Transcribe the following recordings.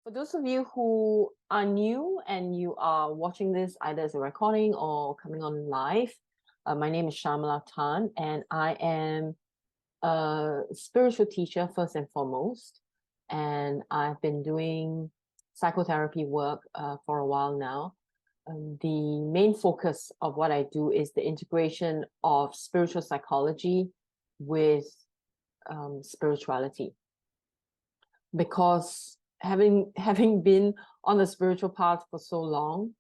For those of you who are new and you are watching this either as a recording or coming on live, my name is Shamala Tan, and I am a spiritual teacher first and foremost. And I've been doing psychotherapy work for a while now. The main focus of what I do is the integration of spiritual psychology with spirituality. Because having been on the spiritual path for so long,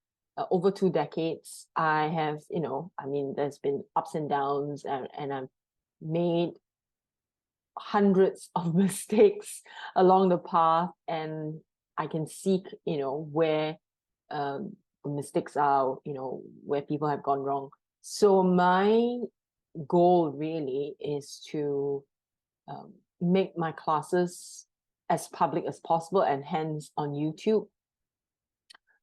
over 2 decades, I have, there's been ups and downs, and I've made hundreds of mistakes along the path, and I can see, where the mistakes are, where people have gone wrong. So my goal really is to make my classes as public as possible, and hence on YouTube.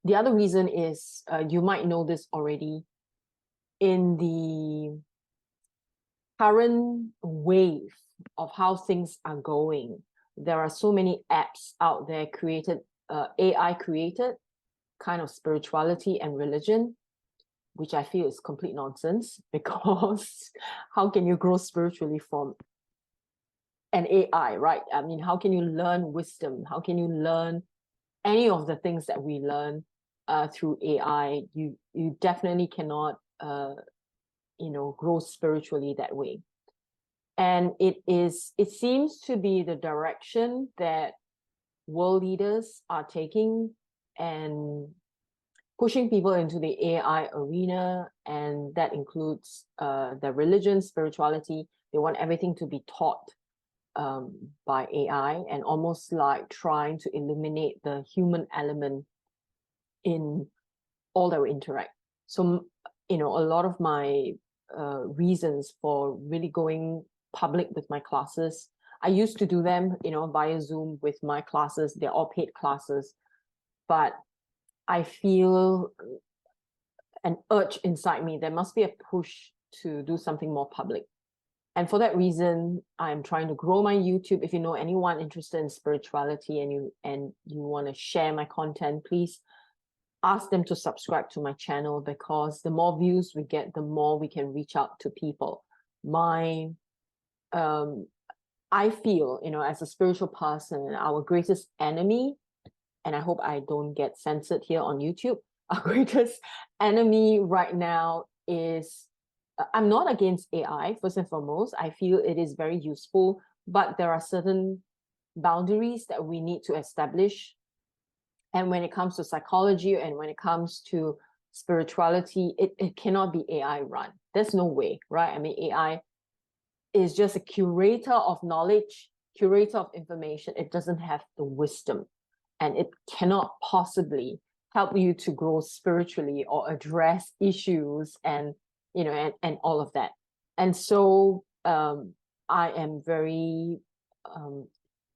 The other reason is, you might know this already, in the current wave of how things are going, there are so many apps out there created, AI created, kind of spirituality and religion, which I feel is complete nonsense, because how can you grow spiritually from an AI, right? I mean, how can you learn wisdom? How can you learn any of the things that we learn through AI? You definitely cannot, grow spiritually that way. And it seems to be the direction that world leaders are taking, and pushing people into the AI arena, and that includes the religion, spirituality. They want everything to be taught by AI, and almost like trying to eliminate the human element in all that we interact. So, a lot of my reasons for really going public with my classes, I used to do them, via Zoom with my classes. They're all paid classes, but I feel an urge inside me. There must be a push to do something more public. And for that reason, I'm trying to grow my YouTube. If you know anyone interested in spirituality and you want to share my content, please ask them to subscribe to my channel, because the more views we get, the more we can reach out to people. I feel, as a spiritual person, our greatest enemy, and I hope I don't get censored here on YouTube, our greatest enemy right now is, I'm not against AI, first and foremost. I feel it is very useful, but there are certain boundaries that we need to establish. And when it comes to psychology and when it comes to spirituality, it cannot be AI run. There's no way, right? I mean, AI is just a curator of knowledge, curator of information. It doesn't have the wisdom, and it cannot possibly help you to grow spiritually or address issues and all of that. And so I am very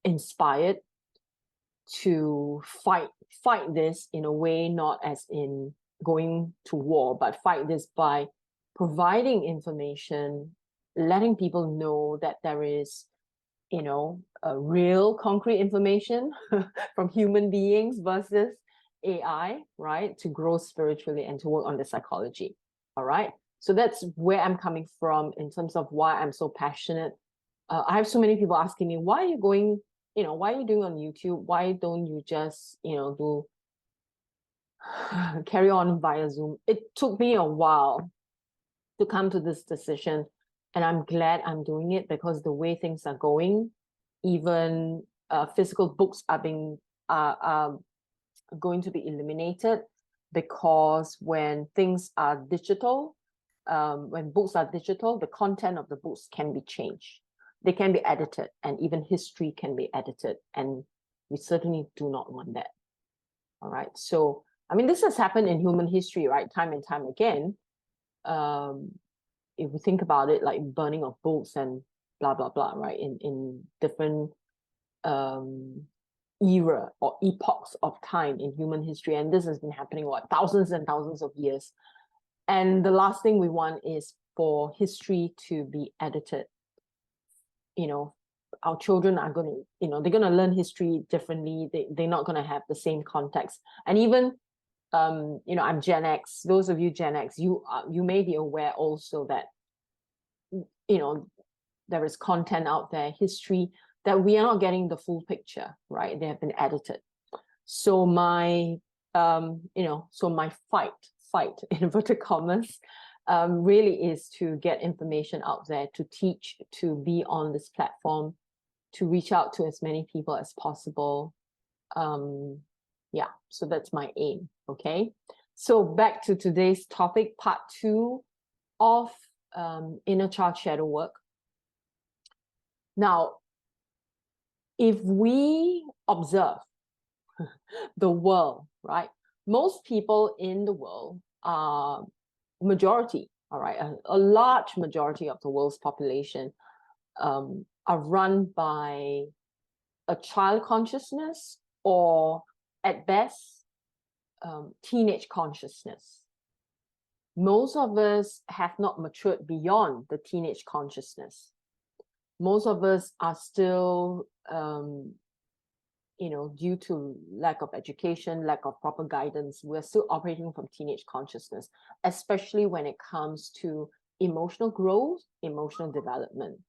inspired to fight this in a way, not as in going to war, but fight this by providing information, letting people know that there is, a real concrete information from human beings versus AI, right? To grow spiritually and to work on the psychology. All right. So that's where I'm coming from in terms of why I'm so passionate. I have so many people asking me, why are you going, why are you doing on YouTube? Why don't you just, do carry on via Zoom? It took me a while to come to this decision, and I'm glad I'm doing it, because the way things are going, even physical books are going to be eliminated, because when things are digital, when books are digital, the content of the books can be changed. They can be edited, and even history can be edited. And we certainly do not want that. All right. So, I mean, this has happened in human history, right? Time and time again. If we think about it, like burning of books and blah, blah, blah, right? In different era or epochs of time in human history. And this has been happening, thousands and thousands of years. And the last thing we want is for history to be edited, our children are going to, they're going to learn history differently. They're not going to have the same context. And even, I'm Gen X. Those of you Gen X, you may be aware also that, there is content out there, history, that we are not getting the full picture, right? They have been edited. So my, so my fight, in inverted commas, really is to get information out there, to teach, to be on this platform, to reach out to as many people as possible. Yeah, so that's my aim, okay? So back to today's topic, part 2 of inner child shadow work. Now, if we observe the world, right? Most people in the world are majority, all right? A large majority of the world's population are run by a child consciousness, or at best, teenage consciousness. Most of us have not matured beyond the teenage consciousness. Most of us are still, due to lack of education, lack of proper guidance, we're still operating from teenage consciousness, especially when it comes to emotional growth, emotional development.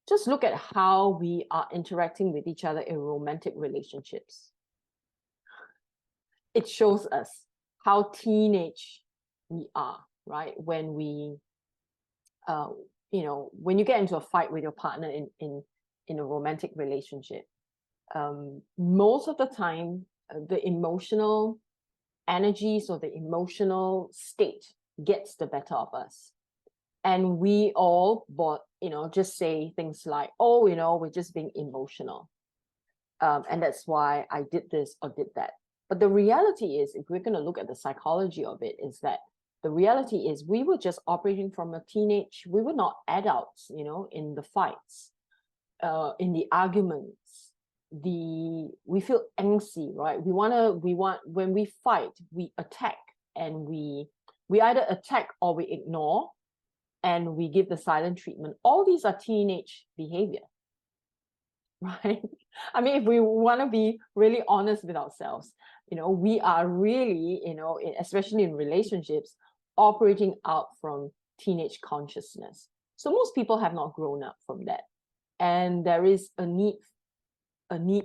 Just look at how we are interacting with each other in romantic relationships. It shows us how teenage we are, right? When we, when you get into a fight with your partner in a romantic relationship, most of the time, the emotional energies or the emotional state gets the better of us. And we all, just say things like, oh, we're just being emotional. And that's why I did this or did that. But the reality is, if we're going to look at the psychology of it, is that the reality is we were just operating from a teenage, we were not adults, in the fights, in the arguments, we feel angsty, right? When we fight, we attack, and we either attack or we ignore, and we give the silent treatment. All these are teenage behavior, right? I mean, if we want to be really honest with ourselves, we are really, especially in relationships, operating out from teenage consciousness. So most people have not grown up from that. And there is a need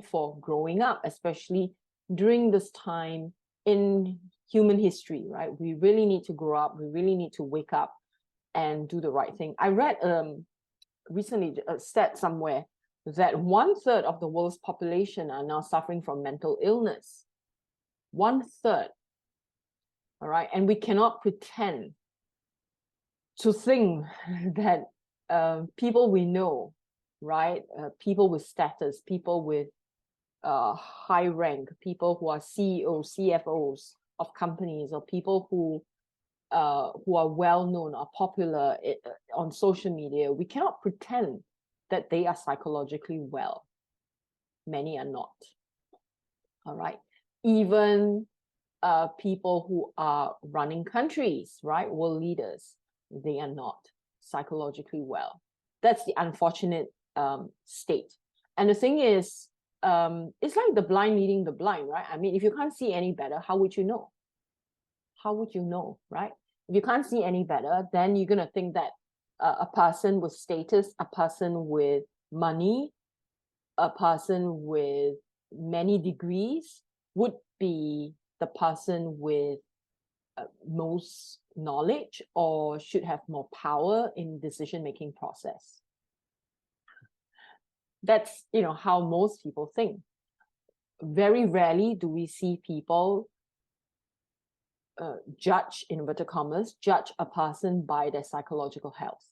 for growing up, especially during this time in human history, right? We really need to grow up. We really need to wake up and do the right thing. I read recently a stat somewhere that 1/3 of the world's population are now suffering from mental illness. 1/3. All right. And we cannot pretend to think that people we know, right? People with status, people with high rank, people who are CEOs, CFOs of companies, or people who are well known or popular on social media, we cannot pretend that they are psychologically well. Many are not. All right. Even people who are running countries, right? World leaders, they are not psychologically well. That's the unfortunate state. And the thing is, it's like the blind leading the blind, right? I mean, if you can't see any better, how would you know? How would you know, right? If you can't see any better, then you're going to think that a person with status, a person with money, a person with many degrees would be the person with most knowledge, or should have more power in decision-making process. That's, how most people think. Very rarely do we see people judge, in inverted commas, judge a person by their psychological health.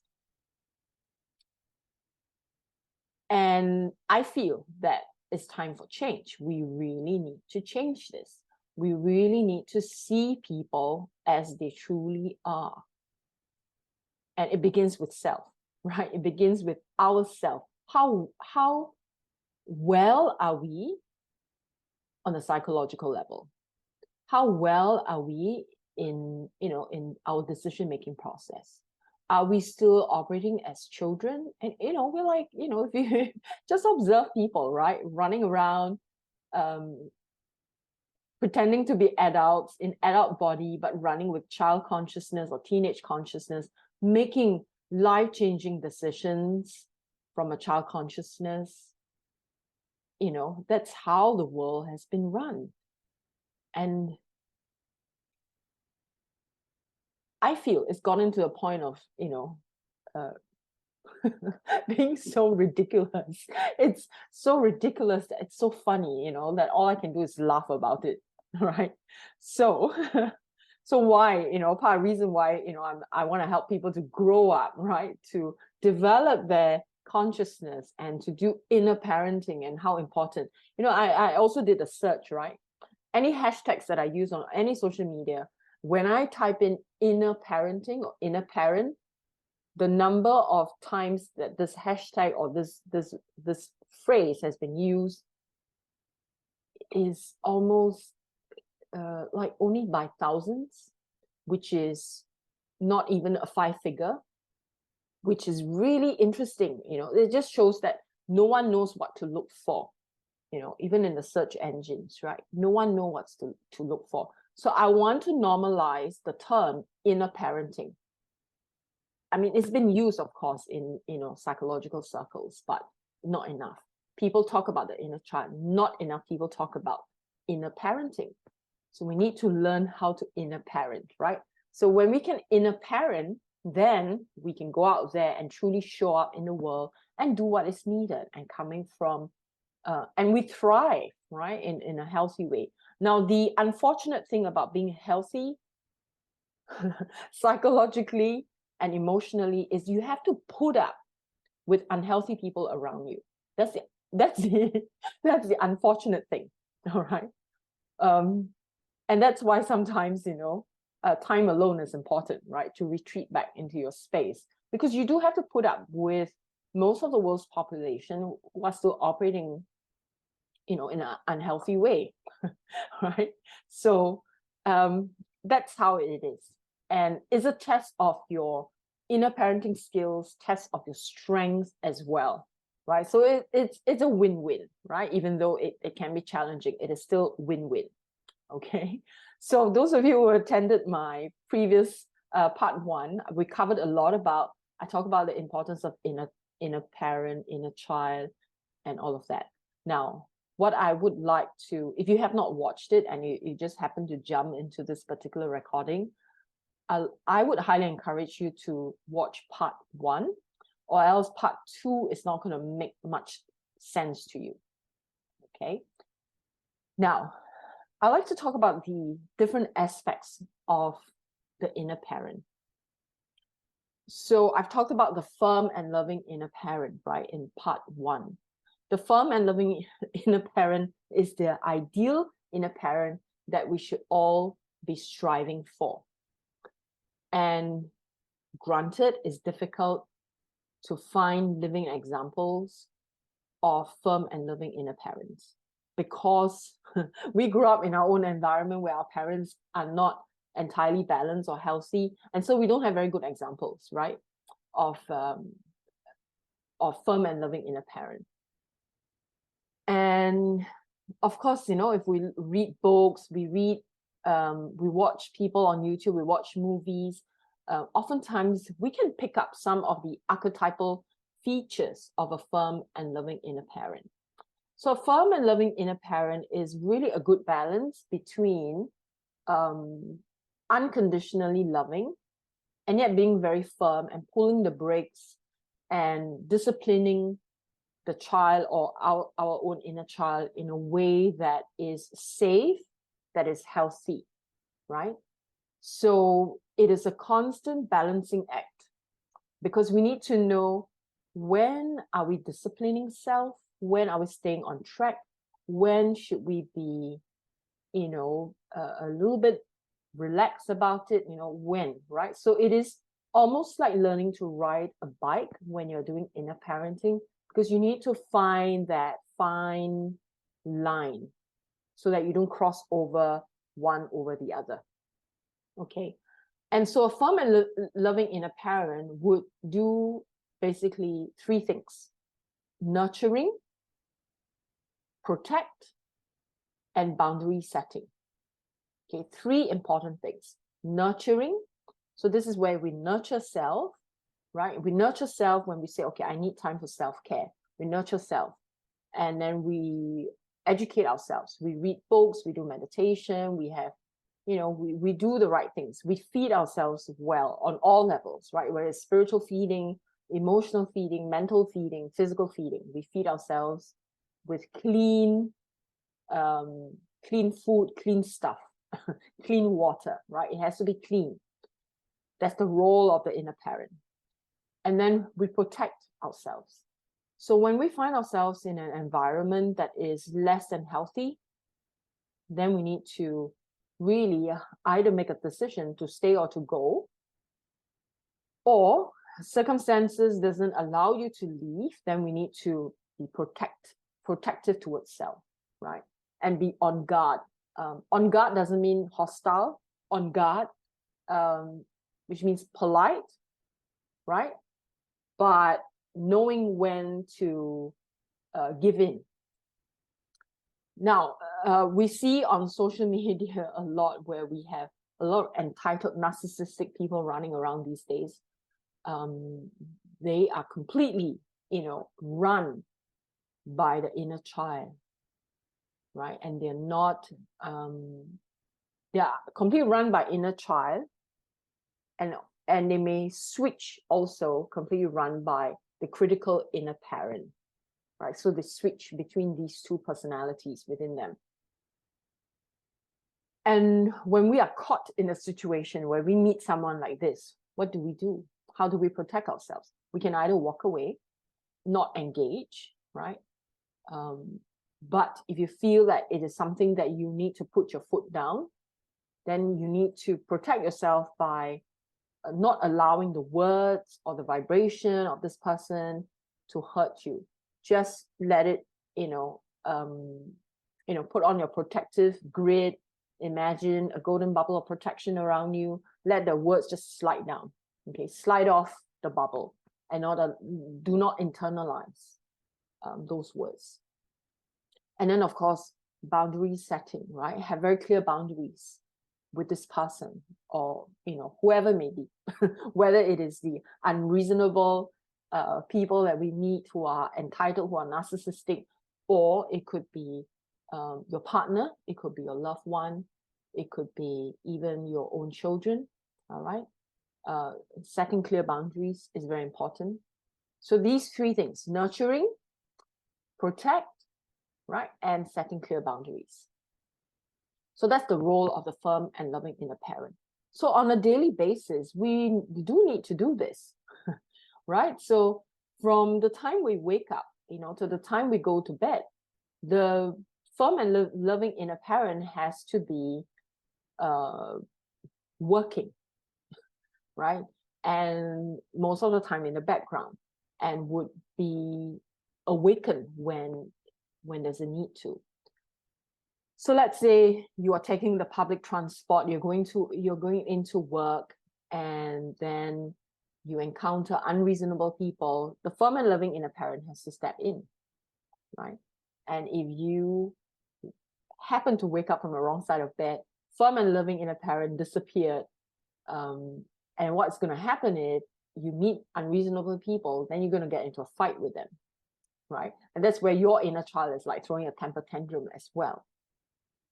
And I feel that it's time for change. We really need to change this. We really need to see people as they truly are. And it begins with self, right? It begins with ourself. How well are we on a psychological level? How well are we in our decision-making process? Are we still operating as children? And, we're like, if you just observe people, right, running around, pretending to be adults in adult body, but running with child consciousness or teenage consciousness, making life-changing decisions from a child consciousness. That's how the world has been run. And I feel it's gotten to a point of, being so ridiculous. It's so ridiculous that it's so funny, that all I can do is laugh about it, right? So, so why, part of the reason why, I want to help people to grow up, right? To develop their consciousness and to do inner parenting and how important. I also did a search, right? Any hashtags that I use on any social media, when I type in inner parenting or inner parent, the number of times that this hashtag or this phrase has been used is almost like only by thousands, which is not even a 5-figure, which is really interesting. It just shows that no one knows what to look for, even in the search engines, right? No one knows what to look for. So I want to normalize the term inner parenting. I mean, it's been used, of course, in psychological circles, but not enough. People talk about the inner child, not enough people talk about inner parenting. So we need to learn how to inner parent, right? So when we can inner parent, then we can go out there and truly show up in the world and do what is needed and coming from, and we thrive, right, in a healthy way. Now, the unfortunate thing about being healthy psychologically and emotionally is you have to put up with unhealthy people around you. That's the unfortunate thing. All right. And that's why sometimes, time alone is important, right? To retreat back into your space, because you do have to put up with most of the world's population who are still operating, in an unhealthy way, right? So that's how it is. And it's a test of your inner parenting skills, test of your strengths as well, right? So it's a win-win, right? Even though it can be challenging, it is still win-win, okay? So those of you who attended my previous part 1, we covered a lot about, I talked about the importance of inner parent, inner child, and all of that. Now, what I would like to, if you have not watched it and you just happen to jump into this particular recording, I would highly encourage you to watch part 1, or else part 2 is not going to make much sense to you. Okay. Now, I'd like to talk about the different aspects of the inner parent. So I've talked about the firm and loving inner parent, right, in part 1. The firm and loving inner parent is the ideal inner parent that we should all be striving for. And granted, it's difficult to find living examples of firm and loving inner parents, because we grew up in our own environment where our parents are not entirely balanced or healthy, and so we don't have very good examples, right, of firm and loving inner parent. And of course, if we read books, we watch people on YouTube, we watch movies, oftentimes we can pick up some of the archetypal features of a firm and loving inner parent. So a firm and loving inner parent is really a good balance between unconditionally loving and yet being very firm and pulling the brakes and disciplining the child or our own inner child in a way that is safe, that is healthy, right? So it is a constant balancing act, because we need to know, when are we disciplining self? When are we staying on track? When should we be, a little bit relaxed about it? When, right? So it is almost like learning to ride a bike when you're doing inner parenting, because you need to find that fine line so that you don't cross over one over the other. Okay. And so a firm and loving inner parent would do basically three things: nurturing, protect, and boundary setting. Okay, three important things. Nurturing. So this is where we nurture self, right? We nurture self when we say, okay, I need time for self-care. We nurture self. And then we educate ourselves. We read books, we do meditation, we have, we do the right things. We feed ourselves well on all levels, right? Whether it's spiritual feeding, emotional feeding, mental feeding, physical feeding. We feed ourselves with clean food, clean stuff, clean water, right? It has to be clean. That's the role of the inner parent. And then we protect ourselves. So when we find ourselves in an environment that is less than healthy, then we need to really either make a decision to stay or to go, or circumstances doesn't allow you to leave, then we need to be protective towards self, right? And be on guard. On guard doesn't mean hostile. On guard, which means polite, right? But knowing when to give in. Now, we see on social media a lot where we have a lot of entitled, narcissistic people running around these days. They are completely, run by the inner child, right? And they're not, they are completely run by inner child, and they may switch also completely run by the critical inner parent, right? So they switch between these two personalities within them. And when we are caught in a situation where we meet someone like this, what do we do? How do we protect ourselves? We can either walk away, not engage, right? But if you feel that it is something that you need to put your foot down, then you need to protect yourself by not allowing the words or the vibration of this person to hurt you. Just let it, put on your protective grid. Imagine a golden bubble of protection around you. Let the words just slide down. Okay, slide off the bubble, and do not internalize those words. And then, of course, boundary setting, right? Have very clear boundaries with this person, or whoever it may be, whether it is the unreasonable people that we meet who are entitled, who are narcissistic, or it could be your partner, it could be your loved one, it could be even your own children. All right, setting clear boundaries is very important. So these three things: nurturing, protect, right, and setting clear boundaries. So that's the role of the firm and loving inner parent. So on a daily basis, we do need to do this, right? So from the time we wake up, to the time we go to bed, the firm and loving inner parent has to be working, right? And most of the time in the background, and would be awakened when there's a need to. So let's say you are taking the public transport, you're going into work, and then you encounter unreasonable people. The firm and loving inner parent has to step in, right? And if you happen to wake up from the wrong side of bed, firm and loving inner parent disappeared. And what's going to happen is you meet unreasonable people, then you're going to get into a fight with them, right? And that's where your inner child is like throwing a temper tantrum as well.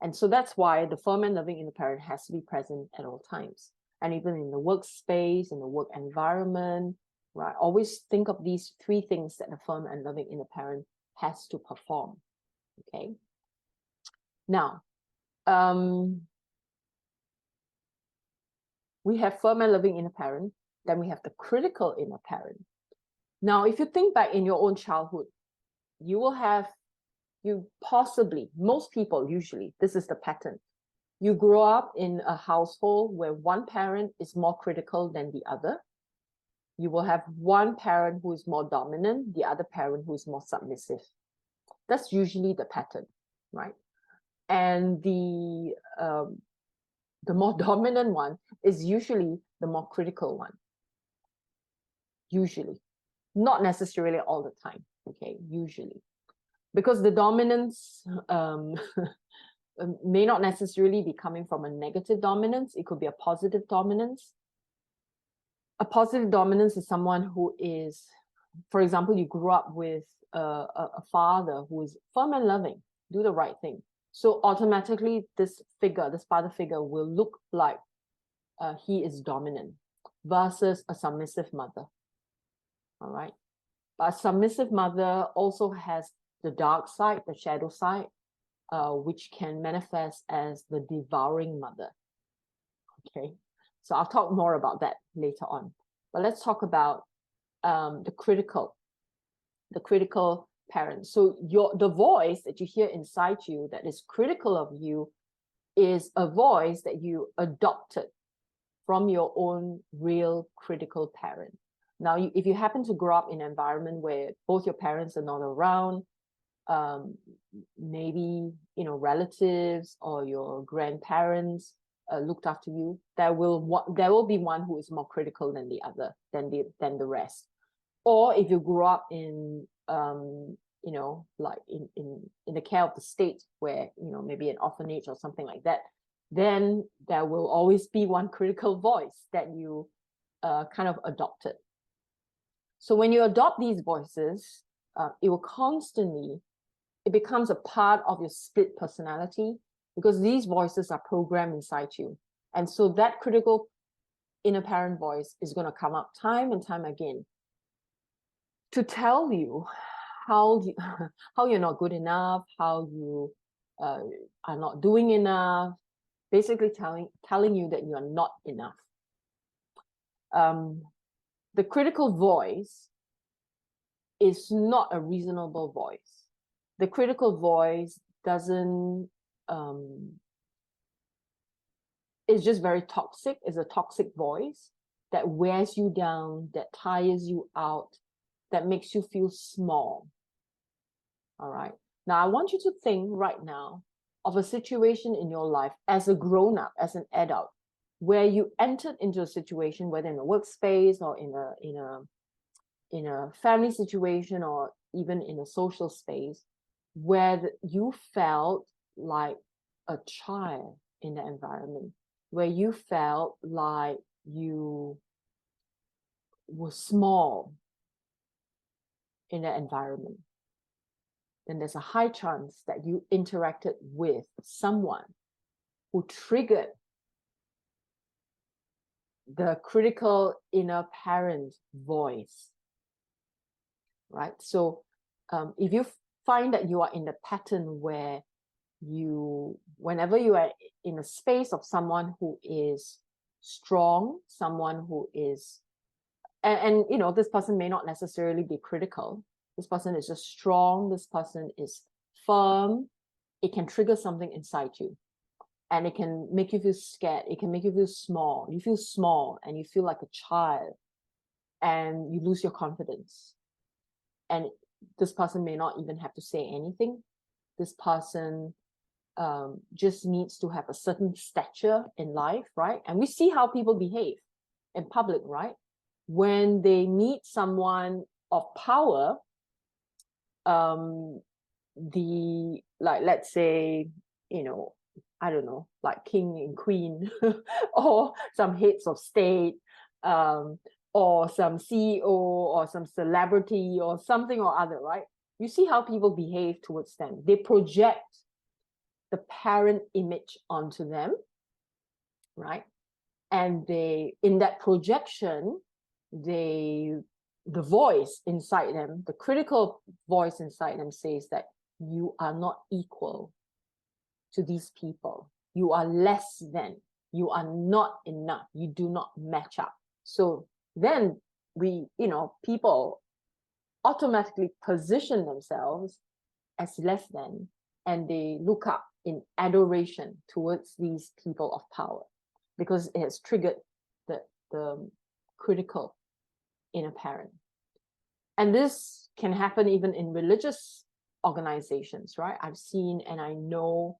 And so that's why the firm and loving inner parent has to be present at all times. And even in the workspace, in the work environment, right? Always think of these three things that the firm and loving inner parent has to perform, okay? Now, we have firm and loving inner parent, then we have the critical inner parent. Now, if you think back in your own childhood, most people usually, this is the pattern. You grow up in a household where one parent is more critical than the other. You will have one parent who is more dominant, the other parent who is more submissive. That's usually the pattern, right? And the more dominant one is usually the more critical one. Usually. Not necessarily all the time, okay, usually. Because the dominance may not necessarily be coming from a negative dominance. It could be a positive dominance. A positive dominance is someone who is, for example, you grew up with a father who is firm and loving, do the right thing. So automatically this figure, this father figure will look like he is dominant versus a submissive mother. All right. But a submissive mother also has the dark side, the shadow side, which can manifest as the devouring mother. Okay. So I'll talk more about that later on. But let's talk about the critical parent. So the voice that you hear inside you that is critical of you is a voice that you adopted from your own real critical parent. Now, if you happen to grow up in an environment where both your parents are not around, maybe relatives or your grandparents looked after you, there will be one who is more critical than the other, than the rest. Or if you grew up in like in the care of the state, where maybe an orphanage or something like that, then there will always be one critical voice that you kind of adopted. So when you adopt these voices, it becomes a part of your split personality, because these voices are programmed inside you. And so that critical inner parent voice is going to come up time and time again to tell you how you're not good enough, how you are not doing enough, basically telling you that you are not enough. The critical voice is not a reasonable voice. The critical voice is just very toxic. It's a toxic voice that wears you down, that tires you out, that makes you feel small. All right. Now, I want you to think right now of a situation in your life as a grown-up, as an adult, where you entered into a situation, whether in a workspace or in a family situation or even in a social space, where you felt like a child in the environment, where you felt like you were small in the environment, then there's a high chance that you interacted with someone who triggered the critical inner parent voice, right? So if you find that you are in the pattern where whenever you are in a space of someone who is strong, someone who is, and this person may not necessarily be critical. This person is just strong. This person is firm. It can trigger something inside you. And it can make you feel scared. It can make you feel small. You feel small and you feel like a child. And you lose your confidence. And this person may not even have to say anything. This person just needs to have a certain stature in life, right? And we see how people behave in public, right? When they meet someone of power, let's say, I don't know, like king and queen, or some heads of state, or some CEO or some celebrity or something or other, right? You see how people behave towards them. They project the parent image onto them, right? And in that projection, the voice inside them, the critical voice inside them says that you are not equal to these people. You are less than. You are not enough. You do not match up. So then people automatically position themselves as less than, and they look up in adoration towards these people of power, because it has triggered the critical inner parent. And this can happen even in religious organizations, right? I've seen and I know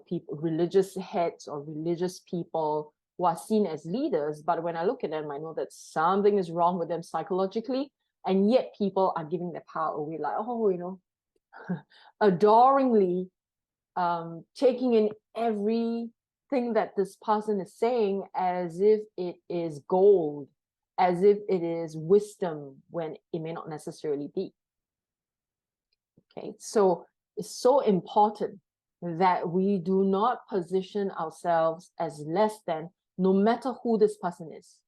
people, religious heads or religious people who are seen as leaders, but when I look at them, I know that something is wrong with them psychologically, and yet people are giving their power away, like, oh, you know, adoringly taking in everything that this person is saying as if it is gold, as if it is wisdom, when it may not necessarily be. Okay, so it's so important that we do not position ourselves as less than, no matter who this person is.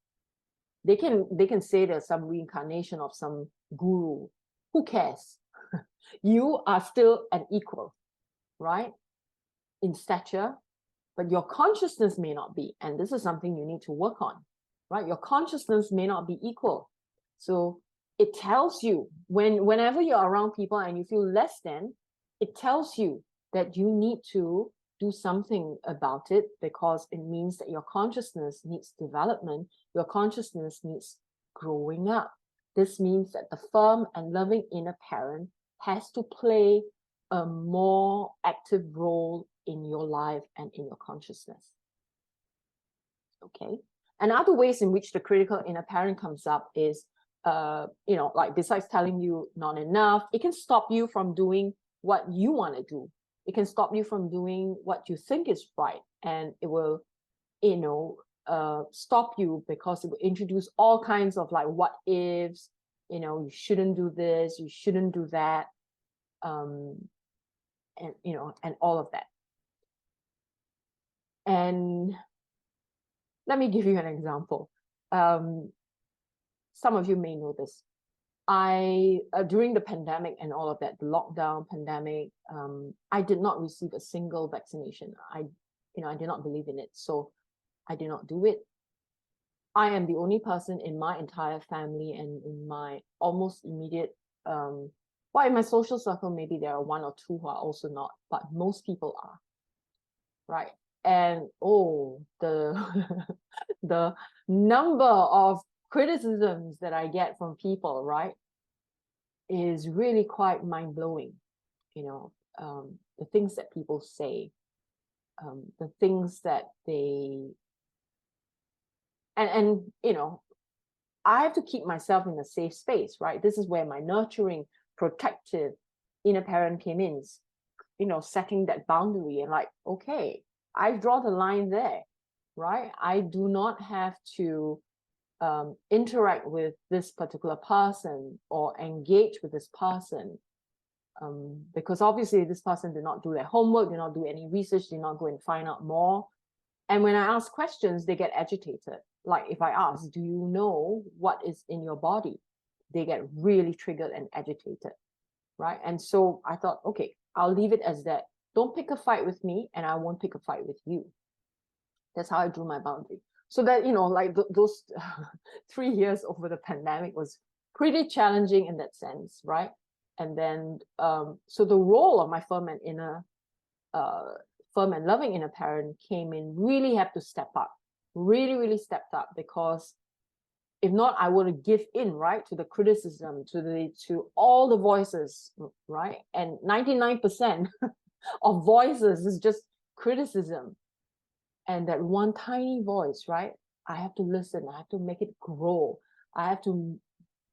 They can say there's some reincarnation of some guru. Who cares? You are still an equal, right? In stature, but your consciousness may not be. And this is something you need to work on, right? Your consciousness may not be equal. So it tells you whenever you're around people and you feel less than, it tells you that you need to do something about it, because it means that your consciousness needs development. Your consciousness needs growing up. This means that the firm and loving inner parent has to play a more active role in your life and in your consciousness. Okay. And other ways in which the critical inner parent comes up is, you know, like besides telling you not enough, it can stop you from doing what you want to do. It can stop you from doing what you think is right. And it will, you know, stop you because it will introduce all kinds of like what ifs, you know, you shouldn't do this, you shouldn't do that. And, you know, and all of that. And let me give you an example. Some of you may know this. During the pandemic and all of that, the lockdown pandemic, I did not receive a single vaccination. I did not believe in it, so I did not do it. I am the only person in my entire family and in my almost immediate, well, in my social circle, maybe there are one or two who are also not, but most people are, right? And the the number of criticisms that I get from people, right, is really quite mind-blowing. You know, the things that people say, the things that they, and you know, I have to keep myself in a safe space, right? This is where my nurturing, protective inner parent came in, you know, setting that boundary and like, okay, I draw the line there, right? I do not have to interact with this particular person or engage with this person, because obviously this person did not do their homework, did not do any research, did not go and find out more. And when I ask questions, they get agitated. Like if I ask, do you know what is in your body? They get really triggered and agitated, right? And so I thought, okay, I'll leave it as that. Don't pick a fight with me and I won't pick a fight with you. That's how I drew my boundary. So that, you know, like those 3 years over the pandemic was pretty challenging in that sense, right? And then, so the role of my firm and loving inner parent came in, really have to step up, really stepped up, because if not, I would have give in, right, to the criticism, to all the voices, right? And 99% of voices is just criticism. And that one tiny voice, right? I have to listen. I have to make it grow. I have to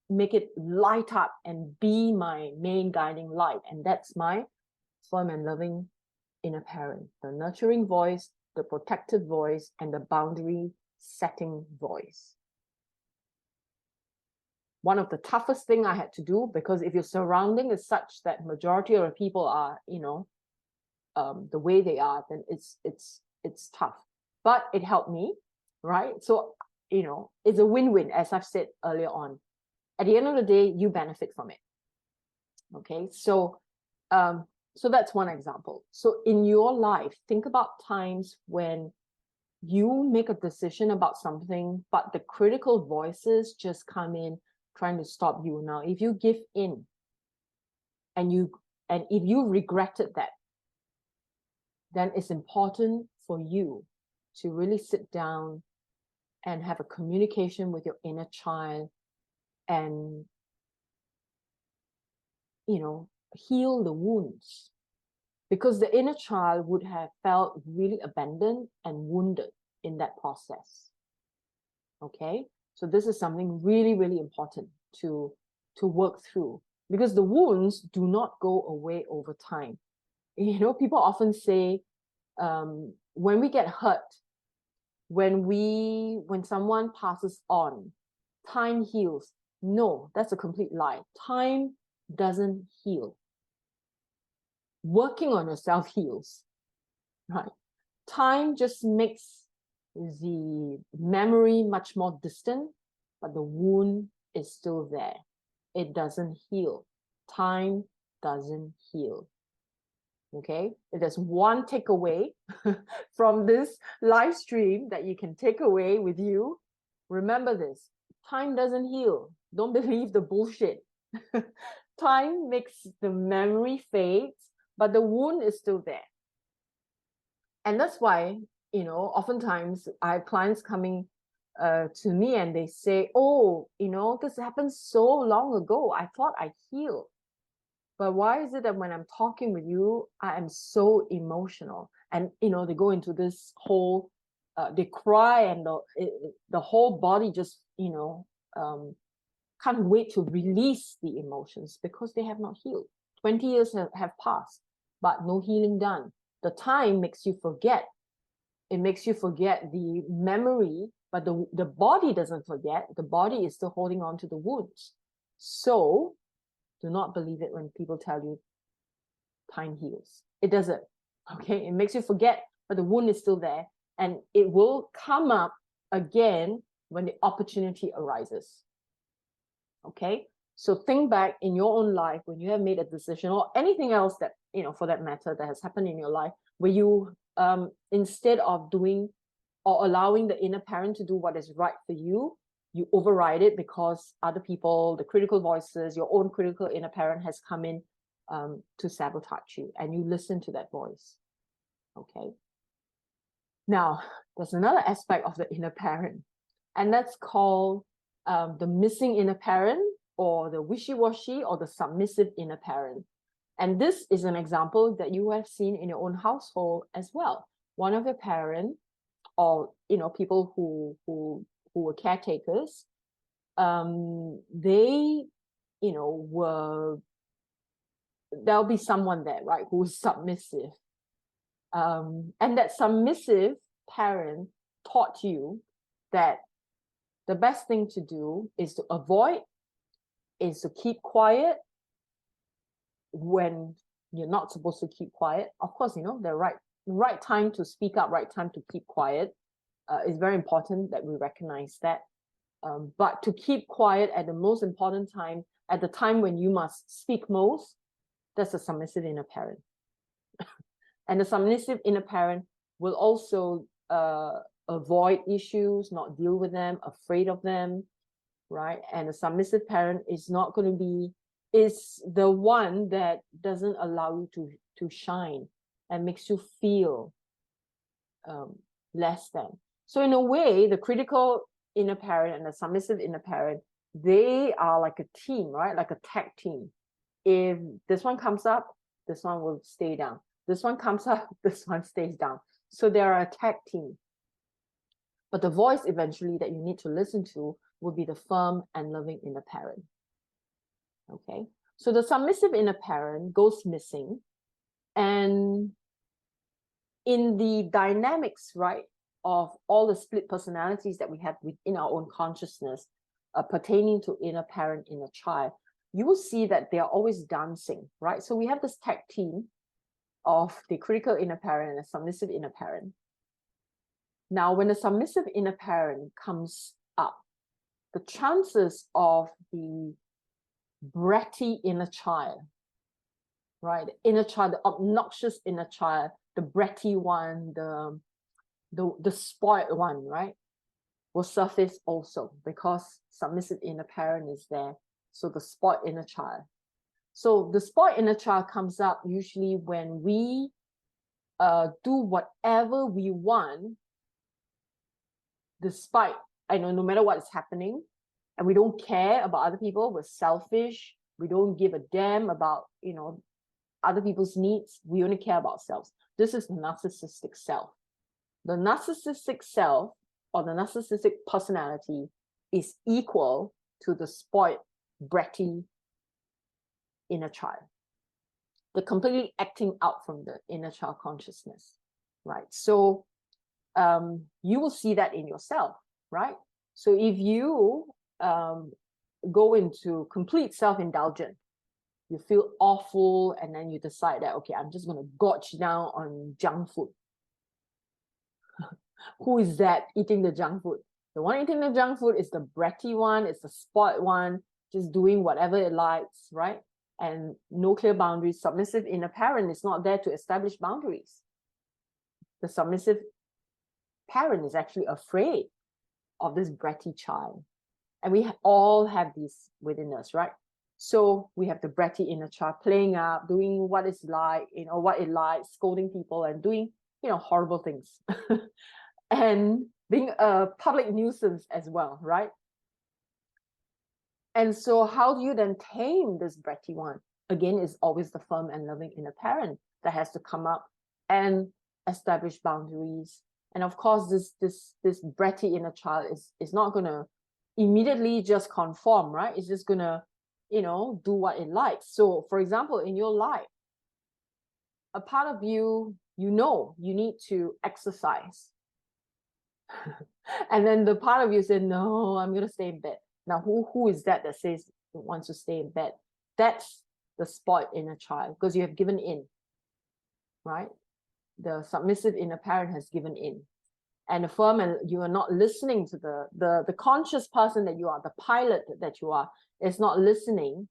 make it light up and be my main guiding light. And that's my firm and loving inner parent, the nurturing voice, the protective voice, and the boundary setting voice. One of the toughest thing I had to do, because if your surrounding is such that majority of the people are, you know, the way they are, then it's tough. But it helped me, right? So, you know, it's a win-win, as I've said earlier on. At the end of the day, you benefit from it. Okay, so so that's one example. So in your life, think about times when you make a decision about something, but the critical voices just come in trying to stop you. Now, if you give in and if you regretted that, then it's important for you to really sit down and have a communication with your inner child and, you know, heal the wounds, because the inner child would have felt really abandoned and wounded in that process. Okay, so this is something really, really important to work through, because the wounds do not go away over time. You know, people often say, when we get hurt, when someone passes on, time heals. No, that's a complete lie. Time doesn't heal. Working on yourself heals, right? Time just makes the memory much more distant, but the wound is still there. It doesn't heal. Time doesn't heal. Okay, if there's one takeaway from this live stream that you can take away with you, remember this: time doesn't heal. Don't believe the bullshit. Time makes the memory fades, but the wound is still there. And that's why, you know, oftentimes I have clients coming to me and they say, oh, you know, this happened so long ago. I thought I healed. But why is it that when I'm talking with you, I am so emotional? And, you know, they go into this whole, they cry, and the whole body just, you know, can't wait to release the emotions because they have not healed. 20 years have passed, but no healing done. The time makes you forget. It makes you forget the memory, but the body doesn't forget. The body is still holding on to the wounds. So do not believe it when people tell you time heals. It doesn't. Okay, it makes you forget, but the wound is still there, and it will come up again when the opportunity arises. Okay, so think back in your own life when you have made a decision, or anything else that, you know, for that matter, that has happened in your life, where you instead of doing or allowing the inner parent to do what is right for you, you override it because other people, the critical voices, your own critical inner parent has come in to sabotage you, and you listen to that voice. Okay. Now, there's another aspect of the inner parent, and that's called the missing inner parent, or the wishy-washy, or the submissive inner parent. And this is an example that you have seen in your own household as well. One of your parents, or, you know, people who were caretakers, they, you know, there'll be someone there, right, who is submissive. And that submissive parent taught you that the best thing to do is to avoid, is to keep quiet when you're not supposed to keep quiet. Of course, you know, the right time to speak up, right time to keep quiet is very important, that we recognize that. But to keep quiet at the most important time, at the time when you must speak most, that's a submissive inner parent. And the submissive inner parent will also avoid issues, not deal with them, afraid of them, right? And the submissive parent is not going to be, is the one that doesn't allow you to shine and makes you feel less than. So in a way, the critical inner parent and the submissive inner parent, they are like a team, right? Like a tag team. If this one comes up, this one will stay down. This one comes up, this one stays down. So they are a tag team. But the voice eventually that you need to listen to will be the firm and loving inner parent. Okay, so the submissive inner parent goes missing, and in the dynamics, right, of all the split personalities that we have within our own consciousness pertaining to inner parent, inner child, you will see that they are always dancing, right? So we have this tag team of the critical inner parent and the submissive inner parent. Now, when the submissive inner parent comes up, the chances of the bratty inner child, right, the inner child, the obnoxious inner child, the bratty one, the spoiled one, right, will surface also, because submissive inner parent is there. So the spoiled inner child. So the spoiled inner child comes up usually when we do whatever we want, despite, I know, no matter what is happening, and we don't care about other people. We're selfish. We don't give a damn about, you know, other people's needs. We only care about ourselves. This is the narcissistic self. the narcissistic self or the narcissistic personality is equal to the spoiled, bratty inner child. They're completely acting out from the inner child consciousness, right? So you will see that in yourself, right? So if you go into complete self-indulgence, you feel awful, and then you decide that, okay, I'm just going to gorge down on junk food. Who is that eating the junk food? The one eating the junk food is the bratty one, it's the spoiled one, just doing whatever it likes, right? And no clear boundaries. Submissive inner parent is not there to establish boundaries. The submissive parent is actually afraid of this bratty child. And we all have these within us, right? So we have the bratty inner child playing up, doing what it's like, what it likes, scolding people and doing, horrible things. And being a public nuisance as well, right? And so how do you then tame this bratty one? Again, it's always the firm and loving inner parent that has to come up and establish boundaries. And of course, this bratty inner child is not going to immediately just conform, right? It's just going to, do what it likes. So for example, in your life, a part of you, you need to exercise. And then the part of you said, no, I'm going to stay in bed. Now, who is that says it wants to stay in bed? That's the spoiled inner child, because you have given in, right? The submissive inner parent has given in. And the firm, and you are not listening to the conscious person that you are, the pilot that you are, is not listening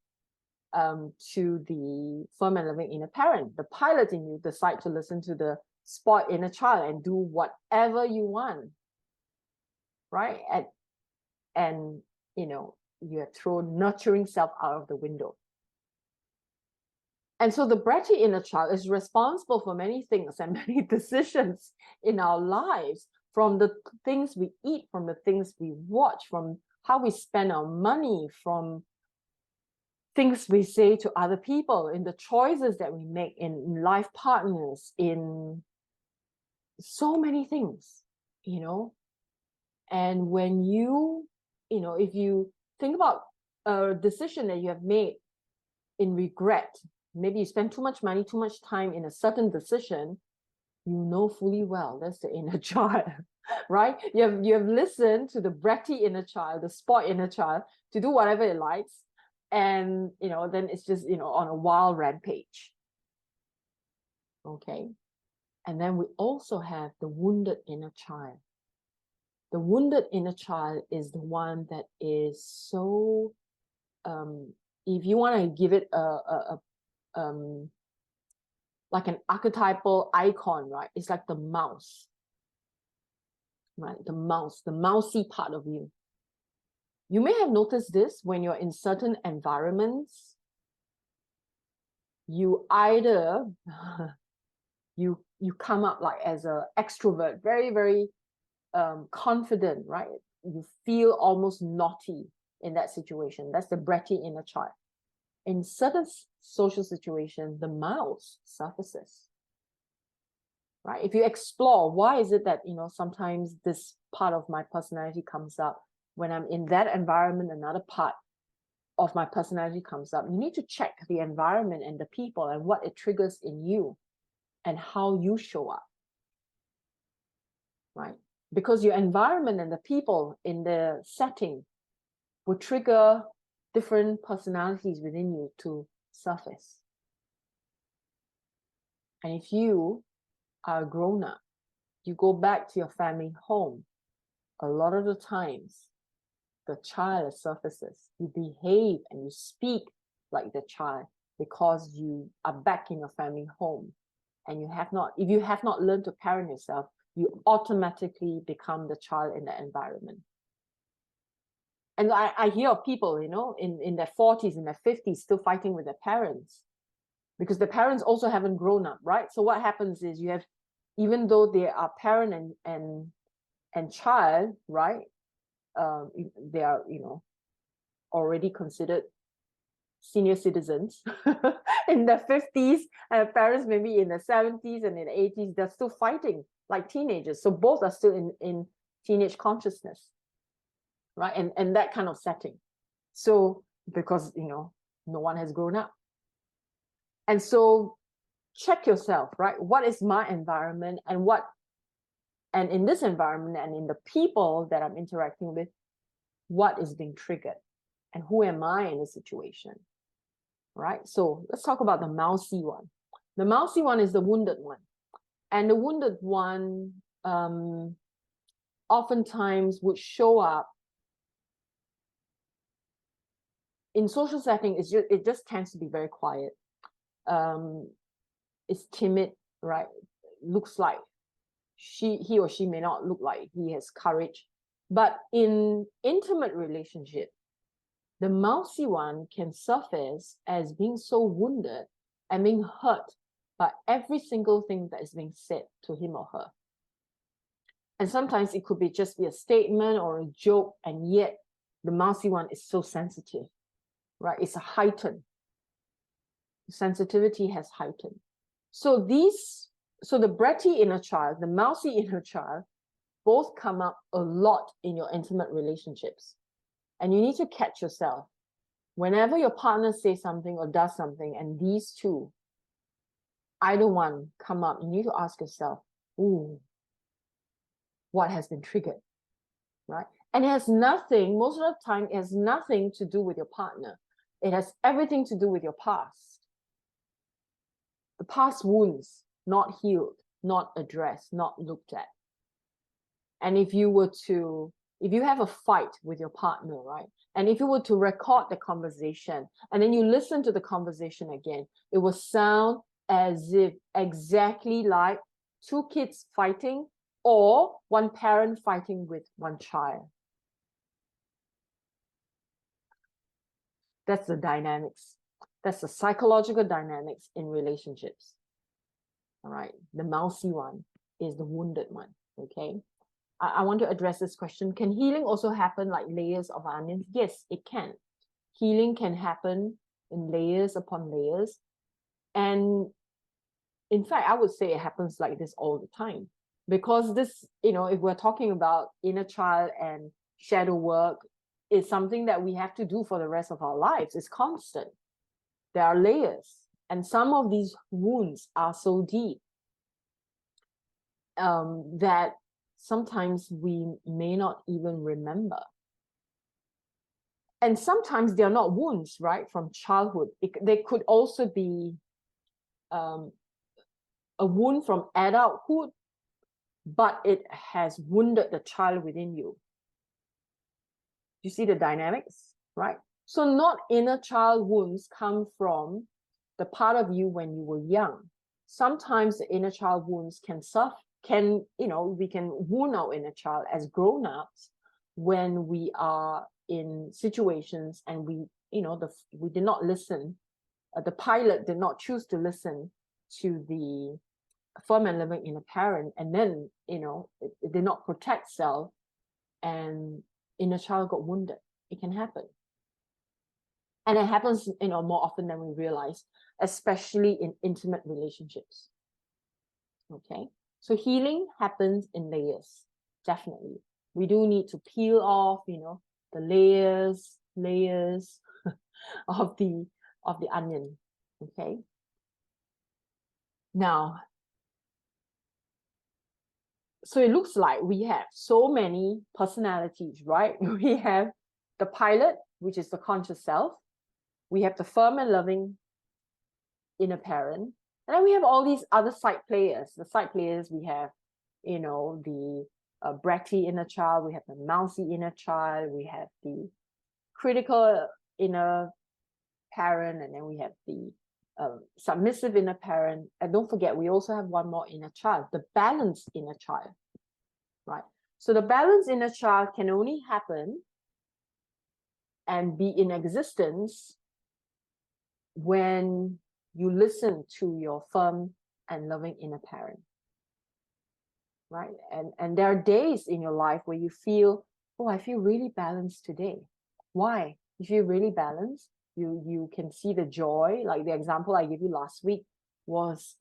to the firm and loving inner parent. The pilot in you decide to listen to the spoiled inner child and do whatever you want, right? And you have thrown nurturing self out of the window. And so the bratty inner child is responsible for many things and many decisions in our lives, from the things we eat, from the things we watch, from how we spend our money, from things we say to other people, in the choices that we make in life partners, in so many things, And when if you think about a decision that you have made in regret, maybe you spend too much money, too much time in a certain decision, you know fully well that's the inner child, right? You have listened to the bratty inner child, the spoiled inner child, to do whatever it likes, and then it's just on a wild rampage. Okay, and then we also have the wounded inner child. The wounded inner child is the one that is so, if you want to give it like an archetypal icon, right? It's like the mouse, right? The mousy part of you. You may have noticed this when you're in certain environments. You either, you come up like as an extrovert, very, very confident, right? You feel almost naughty in that situation. That's the bratty inner child. In certain social situations, the mouse surfaces, right? If you explore, why is it that, sometimes this part of my personality comes up when I'm in that environment, another part of my personality comes up. You need to check the environment and the people and what it triggers in you and how you show up, right? Because your environment and the people in the setting will trigger different personalities within you to surface. And if you are a grown-up, you go back to your family home, a lot of the times the child surfaces. You behave and you speak like the child because you are back in your family home, and if you have not learned to parent yourself, you automatically become the child in the environment. And I hear of people, in their 40s, in their 50s, still fighting with their parents because the parents also haven't grown up, right? So what happens is you have, even though they are parent and child, right? They are, already considered senior citizens in the 50s, and parents maybe in the 70s and in the 80s, they're still fighting like teenagers. So both are still in teenage consciousness, right? And that kind of setting. So because, no one has grown up. And so check yourself, right? What is my environment, and in this environment and in the people that I'm interacting with, what is being triggered and who am I in the situation, right? So let's talk about the mousy one. The mousy one is the wounded one. And the wounded one oftentimes would show up in social setting. It just tends to be very quiet. It's timid, right? Looks like he or she may not look like he has courage. But in intimate relationship, the mousy one can surface as being so wounded and being hurt by every single thing that is being said to him or her. And sometimes it could just be a statement or a joke, and yet the mousy one is so sensitive, right? It's a heightened. Sensitivity has heightened. So the bratty inner child, the mousy inner child, both come up a lot in your intimate relationships. And you need to catch yourself. Whenever your partner says something or does something, and these two, either one come up, you need to ask yourself, ooh, what has been triggered, right? And it has nothing, most of the time, it has nothing to do with your partner. It has everything to do with your past. The past wounds, not healed, not addressed, not looked at. And if you have a fight with your partner, right? And if you were to record the conversation and then you listen to the conversation again, it will sound as if exactly like two kids fighting or one parent fighting with one child. That's the dynamics. That's the psychological dynamics in relationships. All right. The mousy one is the wounded one. Okay. I want to address this question. Can healing also happen like layers of onions? Yes, it can. Healing can happen in layers upon layers. And in fact, I would say it happens like this all the time. Because this, if we're talking about inner child and shadow work, it's something that we have to do for the rest of our lives. It's constant. There are layers. And some of these wounds are so deep that sometimes we may not even remember. And sometimes they are not wounds, right, from childhood. They could also be a wound from adulthood, but it has wounded the child within you. You see the dynamics, right? So not inner child wounds come from the part of you when you were young. Sometimes the inner child wounds can suffer. We can wound our inner child as grown-ups when we are in situations and we did not listen. The pilot did not choose to listen to the firm and loving inner parent, and then it did not protect self, and inner child got wounded. It can happen, and it happens more often than we realize, especially in intimate relationships. Okay. So healing happens in layers, definitely. We do need to peel off, the layers of the onion. Okay. Now, so it looks like we have so many personalities, right? We have the pilot, which is the conscious self. We have the firm and loving inner parent. And then we have all these other side players. The side players, we have, the bratty inner child, we have the mousy inner child, we have the critical inner parent, and then we have the submissive inner parent. And don't forget, we also have one more inner child, the balanced inner child, right? So the balanced inner child can only happen and be in existence when you listen to your firm and loving inner parent, right? And there are days in your life where you feel, oh, I feel really balanced today. Why? You feel really balanced You can see the joy. Like the example I gave you last week was,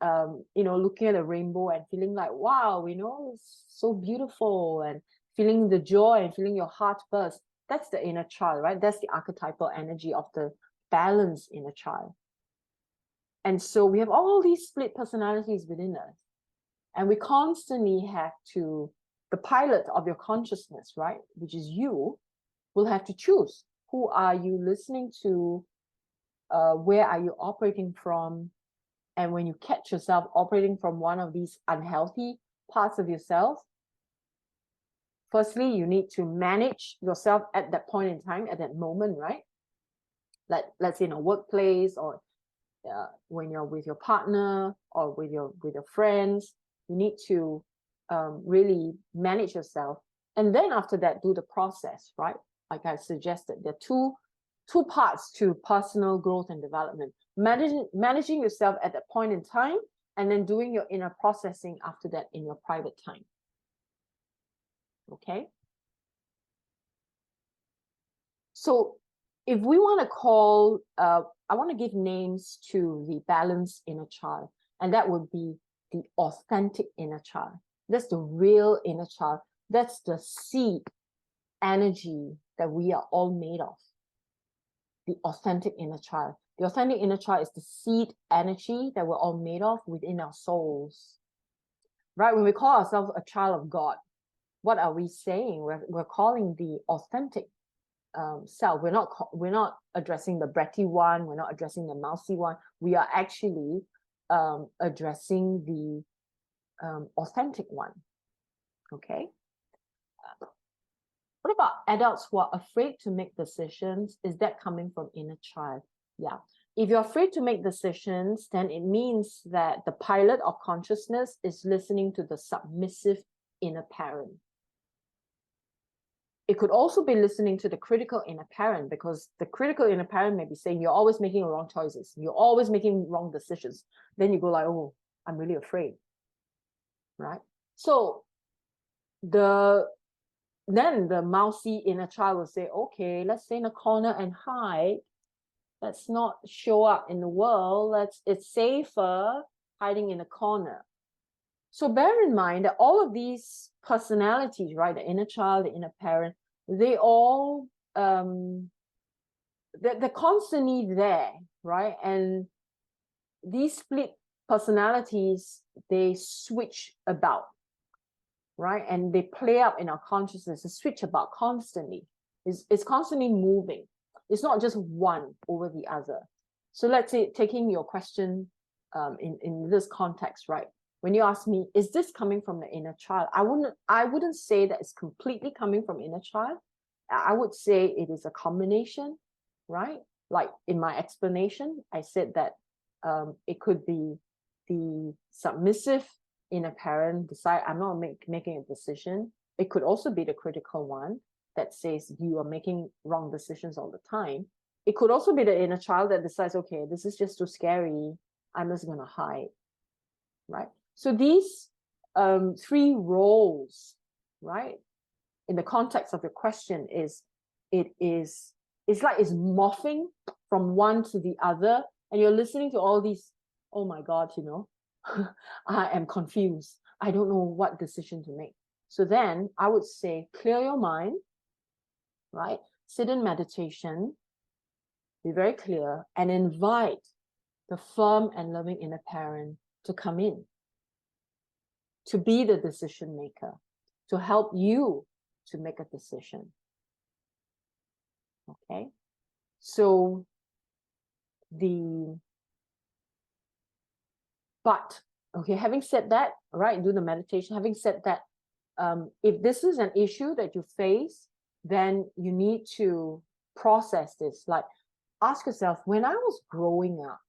looking at a rainbow and feeling like, wow, it's so beautiful, and feeling the joy and feeling your heart burst. That's the inner child, right? That's the archetypal energy of the balanced inner child. And so we have all these split personalities within us. And we constantly have to, the pilot of your consciousness, right, which is you, will have to choose. Who are you listening to? Where are you operating from? And when you catch yourself operating from one of these unhealthy parts of yourself, firstly, you need to manage yourself at that point in time, at that moment, right? Let's say in a workplace, or when you're with your partner, or with your friends, you need to really manage yourself. And then after that, do the process, right? Like I suggested, there are two parts to personal growth and development. Managing yourself at that point in time, and then doing your inner processing after that in your private time. Okay? So if we want to call, I want to give names to the balanced inner child, and that would be the authentic inner child. That's the real inner child. That's the seed energy that we are all made of. The authentic inner child. The authentic inner child is the seed energy that we're all made of within our souls. Right? When we call ourselves a child of God, what are we saying? We're calling the authentic self. We're not addressing the bratty one. We're not addressing the mousy one. We are actually addressing the authentic one. Okay. What about adults who are afraid to make decisions? Is that coming from inner child? Yeah. If you're afraid to make decisions, then it means that the pilot of consciousness is listening to the submissive inner parent. It could also be listening to the critical inner parent, because the critical inner parent may be saying, you're always making wrong choices. You're always making wrong decisions. Then you go like, oh, I'm really afraid. Right? So then the mousy inner child will say, okay, let's stay in a corner and hide. Let's not show up in the world. It's safer hiding in a corner. So bear in mind that all of these personalities, right, the inner child, the inner parent, they all, they're constantly there, right? And these split personalities, they switch about, right? And they play out in our consciousness, they switch about constantly. It's constantly moving. It's not just one over the other. So let's say, taking your question in this context, right? When you ask me, is this coming from the inner child? I wouldn't say that it's completely coming from inner child. I would say it is a combination, right? Like in my explanation, I said that it could be the submissive inner parent decide, I'm not making a decision. It could also be the critical one that says you are making wrong decisions all the time. It could also be the inner child that decides, okay, this is just too scary. I'm just going to hide, right? So these three roles, right, in the context of your question it's like it's morphing from one to the other, and you're listening to all these, oh my God, I am confused. I don't know what decision to make. So then I would say, clear your mind, right? Sit in meditation, be very clear, and invite the firm and loving inner parent to come in, to be the decision maker, to help you to make a decision. Okay? So having said that, right, do the meditation. Having said that, if this is an issue that you face, then you need to process this. Like, ask yourself, when I was growing up,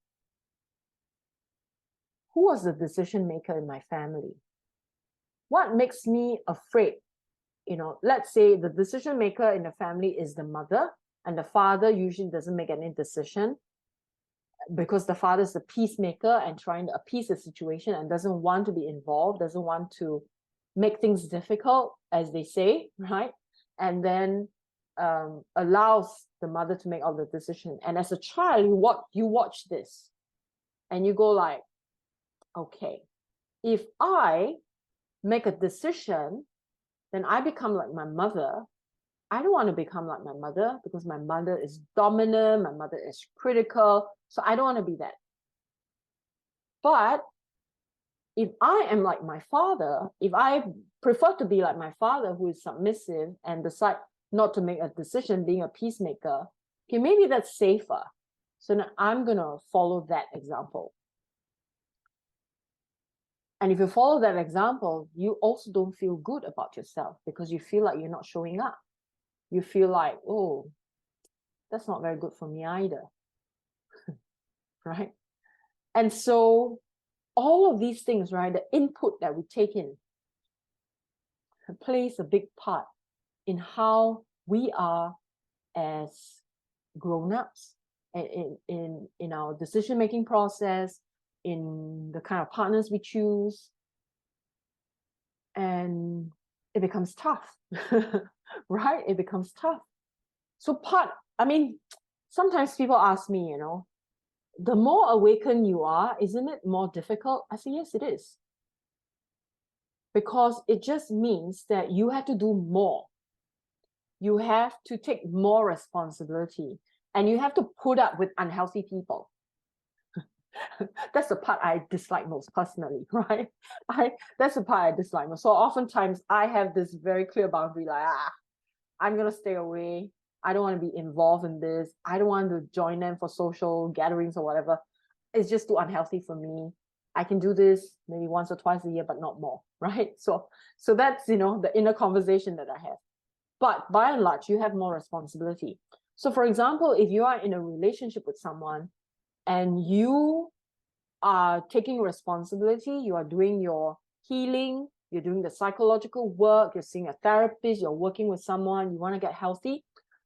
who was the decision maker in my family? What makes me afraid? Let's say the decision maker in the family is the mother, and the father usually doesn't make any decision, because the father is the peacemaker and trying to appease the situation and doesn't want to be involved, doesn't want to make things difficult, as they say, right? And then allows the mother to make all the decision. And as a child, you watch this and you go like, okay, if I make a decision, then I become like my mother. I don't want to become like my mother because my mother is dominant, my mother is critical. So I don't want to be that. But if I am like my father, if I prefer to be like my father, who is submissive and decide not to make a decision, being a peacemaker, okay, maybe that's safer. So now I'm going to follow that example. And if you follow that example, you also don't feel good about yourself because you feel like you're not showing up. You feel like, oh, that's not very good for me either. Right? And so all of these things, right, the input that we take in plays a big part in how we are as grown-ups in our decision-making process, in the kind of partners we choose. And it becomes tough, right? It becomes tough. So sometimes people ask me, the more awakened you are, isn't it more difficult? I say, yes, it is. Because it just means that you have to do more. You have to take more responsibility and you have to put up with unhealthy people. That's the part I dislike most personally, right? That's the part I dislike most. So oftentimes I have this very clear boundary, like, I'm going to stay away. I don't want to be involved in this. I don't want to join them for social gatherings or whatever. It's just too unhealthy for me. I can do this maybe once or twice a year, but not more, right? So that's, the inner conversation that I have. But by and large, you have more responsibility. So for example, if you are in a relationship with someone and you are taking responsibility, you are doing your healing, you're doing the psychological work, you're seeing a therapist, you're working with someone, you want to get healthy,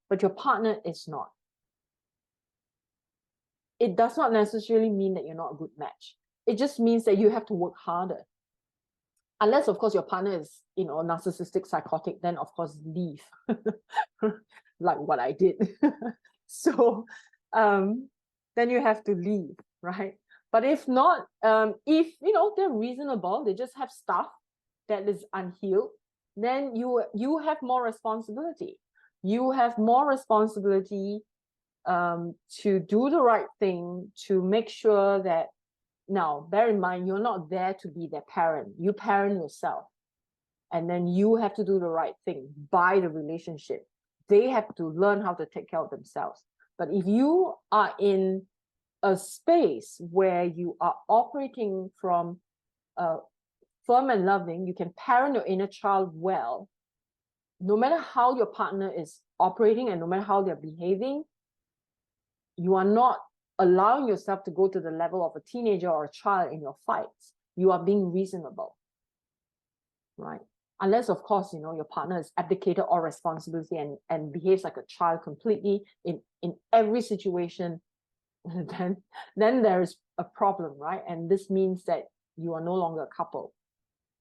but your partner is not. It does not necessarily mean that you're not a good match. It just means that you have to work harder. Unless, of course, your partner is, narcissistic, psychotic, then, of course, leave. Like what I did. So, then you have to leave, right? But if not, if, they're reasonable, they just have stuff that is unhealed, then you have more responsibility. You have more responsibility to do the right thing, to make sure that, now, bear in mind, you're not there to be their parent. You parent yourself. And then you have to do the right thing by the relationship. They have to learn how to take care of themselves. But if you are in a space where you are operating from firm and loving, you can parent your inner child well, no matter how your partner is operating and no matter how they're behaving, you are not allowing yourself to go to the level of a teenager or a child in your fights. You are being reasonable, right? Unless, of course, your partner is abdicated all responsibility and behaves like a child completely in every situation, then there is a problem, right? And this means that you are no longer a couple.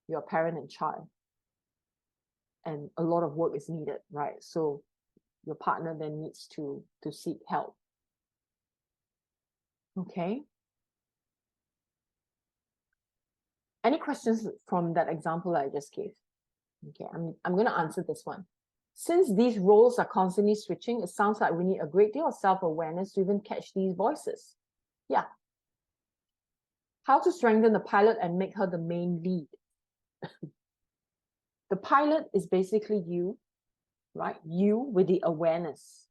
You're a parent and child. And a lot of work is needed, right? So your partner then needs to seek help. Okay. Any questions from that example I just gave? Okay, I'm going to answer this one. Since these roles are constantly switching, it sounds like we need a great deal of self-awareness to even catch these voices. Yeah. How to strengthen the pilot and make her the main lead. The pilot is basically you, right? You with the awareness.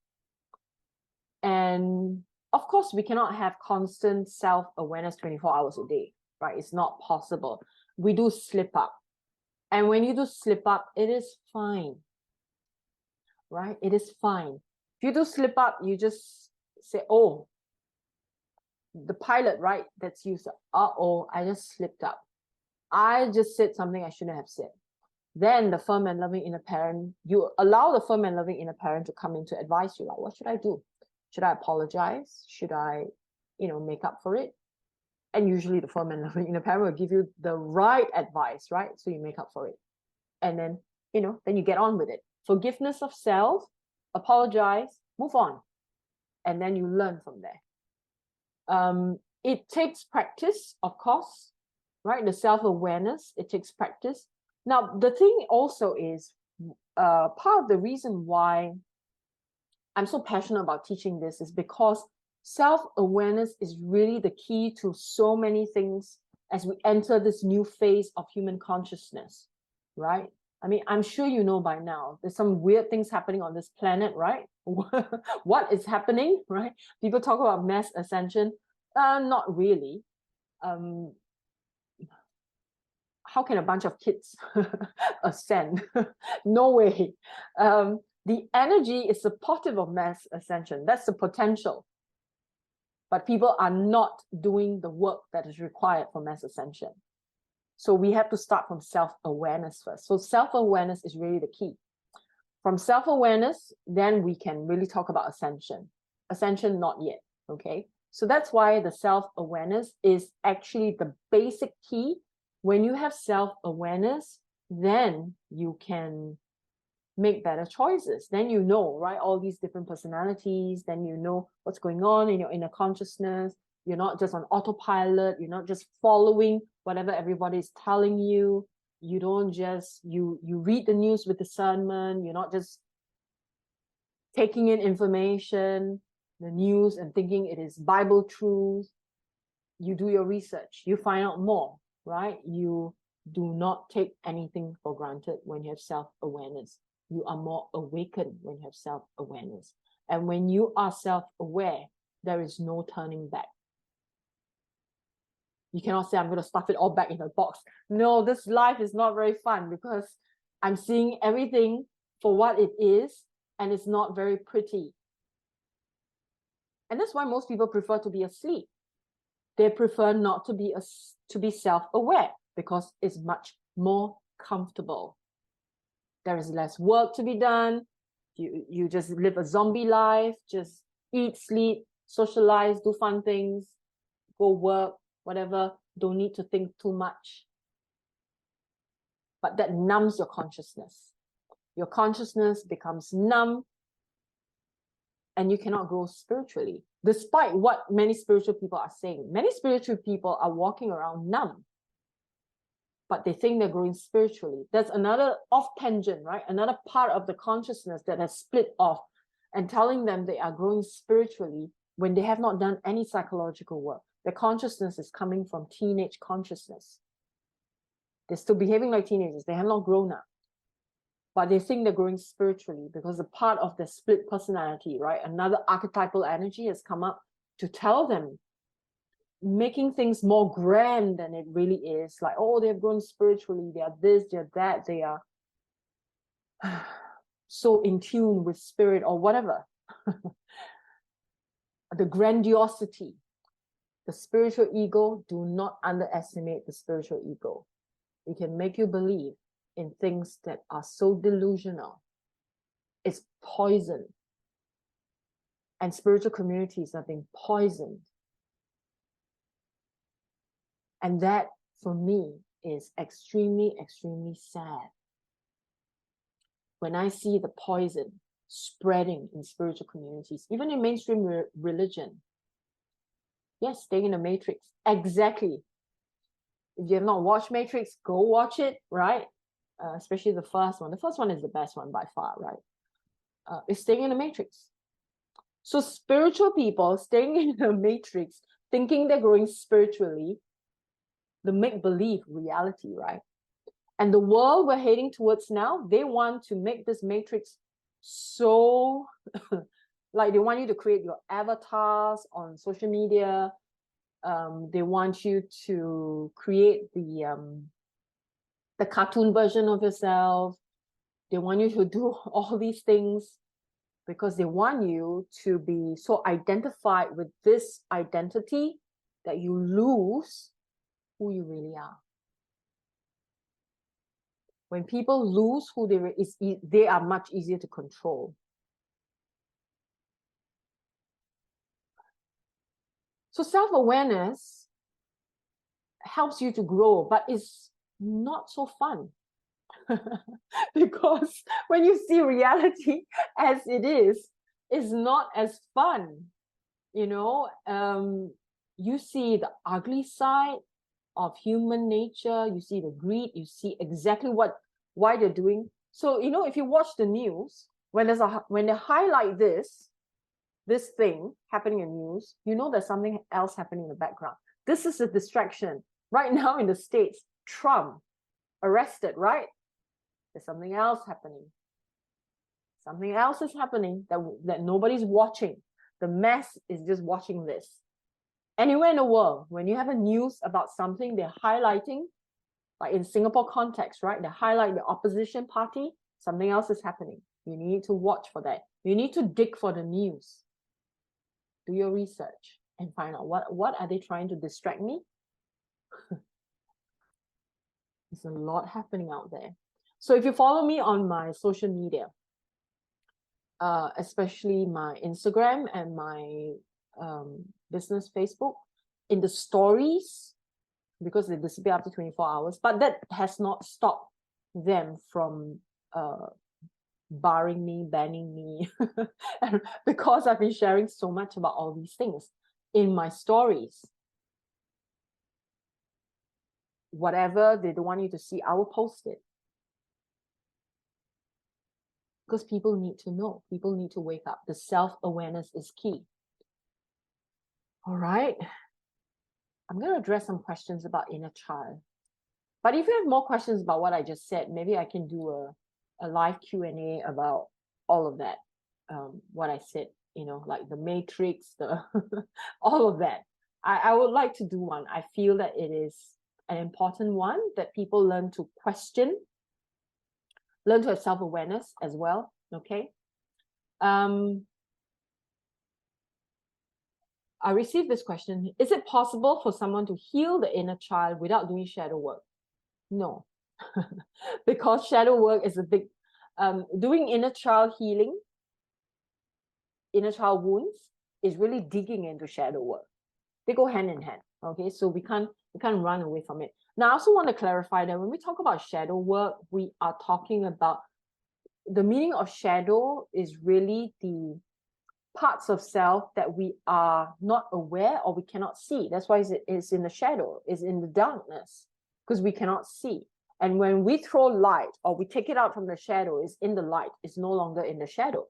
And of course, we cannot have constant self-awareness 24 hours a day, right? It's not possible. We do slip up. And when you do slip up, it is fine, right? It is fine. If you do slip up, you just say, oh, the pilot, right? That's used. Uh-oh, I just slipped up. I just said something I shouldn't have said. Then the firm and loving inner parent, you allow the firm and loving inner parent to come in to advise you, like, what should I do? Should I apologize? Should I, make up for it? And usually the firm and loving inner parent will give you the right advice, right? So you make up for it. And then, then you get on with it. Forgiveness of self, apologize, move on. and then you learn from there. It takes practice, of course, right? The self-awareness, it takes practice. Now, the thing also is, part of the reason why I'm so passionate about teaching this is because self-awareness is really the key to so many things as we enter this new phase of human consciousness, right? I mean, I'm sure you know by now, there's some weird things happening on this planet, right? What is happening, right? People talk about mass ascension. Not really. How can a bunch of kids ascend? No way. The energy is supportive of mass ascension. That's the potential. But people are not doing the work that is required for mass ascension. So we have to start from self-awareness first. So self-awareness is really the key. From self-awareness, then we can really talk about ascension. Ascension, not yet, okay? So that's why the self-awareness is actually the basic key. When you have self-awareness, then you can make better choices. Then you know, right? All these different personalities, then you know what's going on in your inner consciousness. You're not just on autopilot. You're not just following whatever everybody is telling you. You don't just, you read the news with discernment. You're not just taking in information, the news, and thinking it is Bible truth. You do your research. You find out more, right? You do not take anything for granted when you have self-awareness. You are more awakened when you have self-awareness. And when you are self-aware, there is no turning back. You cannot say, I'm going to stuff it all back in a box. No, this life is not very fun because I'm seeing everything for what it is, and it's not very pretty. And that's why most people prefer to be asleep. They prefer not to be self-aware because it's much more comfortable. There is less work to be done. You just live a zombie life, just eat, sleep, socialize, do fun things, go work, whatever. Don't need to think too much. But that numbs your consciousness. Your consciousness becomes numb, and you cannot grow spiritually, despite what many spiritual people are saying. Many spiritual people are walking around numb, but they think they're growing spiritually. That's another off tangent, right? Another part of the consciousness that has split off and telling them they are growing spiritually when they have not done any psychological work. Their consciousness is coming from teenage consciousness. They're still behaving like teenagers. They have not grown up. But they think they're growing spiritually because a part of their split personality, right? Another archetypal energy has come up to tell them, making things more grand than it really is. Like, oh, they've grown spiritually. They are this, they're that. They are so in tune with spirit or whatever. The grandiosity, the spiritual ego, do not underestimate the spiritual ego. It can make you believe in things that are so delusional. It's poison. And spiritual communities are being poisoned. And that, for me, is extremely, extremely sad. When I see the poison spreading in spiritual communities, even in mainstream religion. Yes, staying in the Matrix. Exactly. If you have not watched Matrix, go watch it, right? Especially the first one. The first one is the best one by far, right? It's staying in the Matrix. So spiritual people staying in the Matrix, thinking they're growing spiritually, the make-believe reality, right? And the world we're heading towards now, they want to make this Matrix so, like they want you to create your avatars on social media. They want you to create the cartoon version of yourself. They want you to do all these things because they want you to be so identified with this identity that you lose who you really are. When people lose who they are much easier to control. So self-awareness helps you to grow, but it's not so fun. Because when you see reality as it is, is not as fun. You know, you see the ugly side of human nature, you see the greed, you see exactly why they're doing. So, you know, if you watch the news, when they highlight this thing happening in news, you know there's something else happening in the background. This is a distraction. Right now in the States, Trump arrested, right? There's something else happening. Something else is happening that nobody's watching. The mass is just watching this. Anywhere in the world, when you have a news about something, they're highlighting, like in Singapore context, right? They highlight the opposition party, something else is happening. You need to watch for that. You need to dig for the news. Do your research and find out what are they trying to distract me? There's a lot happening out there. So if you follow me on my social media, especially my Instagram and my business Facebook, in the stories, because they disappear after 24 hours, but that has not stopped them from barring me, banning me, because I've been sharing so much about all these things in my stories. Whatever they don't want you to see, I will post it. Because people need to know, people need to wake up. The self-awareness is key. All right. I'm going to address some questions about inner child. But if you have more questions about what I just said, maybe I can do a live Q&A about all of that. What I said, you know, like the matrix, the all of that. I would like to do one. I feel that it is an important one that people learn to question, learn to have self-awareness as well. Okay. I received this question. Is it possible for someone to heal the inner child without doing shadow work? No, because shadow work is a big, doing inner child healing, inner child wounds is really digging into shadow work. They go hand in hand. Okay, so we can't run away from it. Now, I also want to clarify that when we talk about shadow work, we are talking about the meaning of shadow is really the parts of self that we are not aware or we cannot see. That's why it's in the shadow, it's in the darkness, because we cannot see. And when we throw light or we take it out from the shadow, it's in the light, it's no longer in the shadow.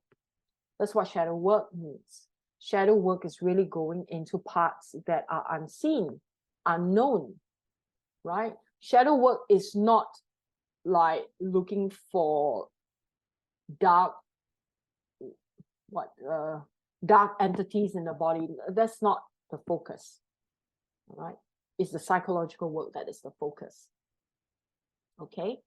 That's what shadow work means. Shadow work is really going into parts that are unseen, unknown, right? Shadow work is not like looking for dark entities in the body. That's not the focus, right? It's the psychological work that is the focus. Okay,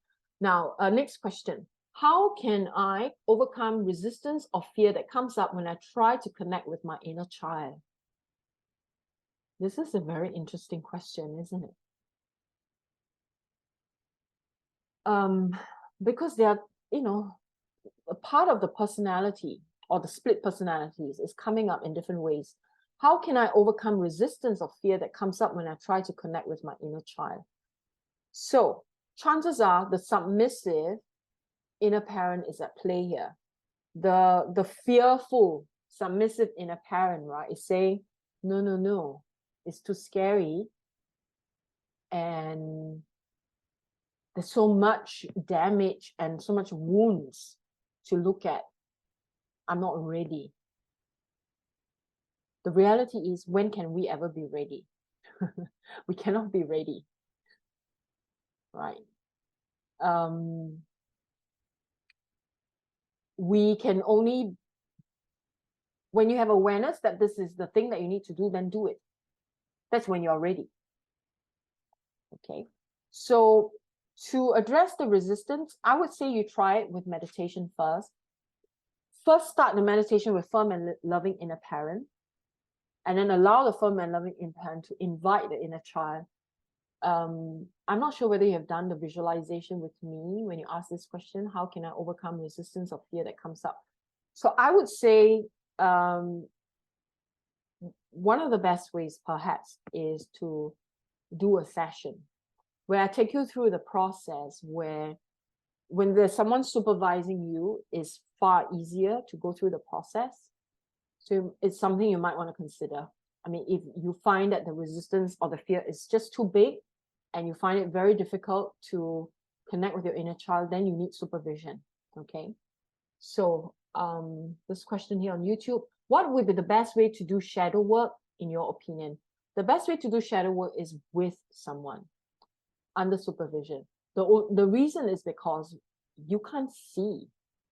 now next question. How can I overcome resistance or fear that comes up when I try to connect with my inner child? This is a very interesting question, isn't it? Because they are, you know, a part of the personality or the split personalities is coming up in different ways. How can I overcome resistance or fear that comes up when I try to connect with my inner child? So chances are the submissive inner parent is at play here. The fearful submissive inner parent, right, is saying, no, it's too scary. And there's so much damage and so much wounds to look at. I'm not ready. The reality is, when can we ever be ready? We cannot be ready, right? We can only, when you have awareness that this is the thing that you need to do, then do it. That's when you're ready. Okay, so to address the resistance, I would say you try it with meditation first. First, start the meditation with firm and loving inner parent, and then allow the firm and loving inner parent to invite the inner child. I'm not sure whether you have done the visualization with me when you ask this question, how can I overcome resistance or fear that comes up? So I would say one of the best ways perhaps is to do a session where I take you through the process, where when there's someone supervising you, it's far easier to go through the process. So it's something you might want to consider. I mean, if you find that the resistance or the fear is just too big and you find it very difficult to connect with your inner child, then you need supervision. Okay. So this question here on YouTube, what would be the best way to do shadow work in your opinion? The best way to do shadow work is with someone under supervision. The reason is because you can't see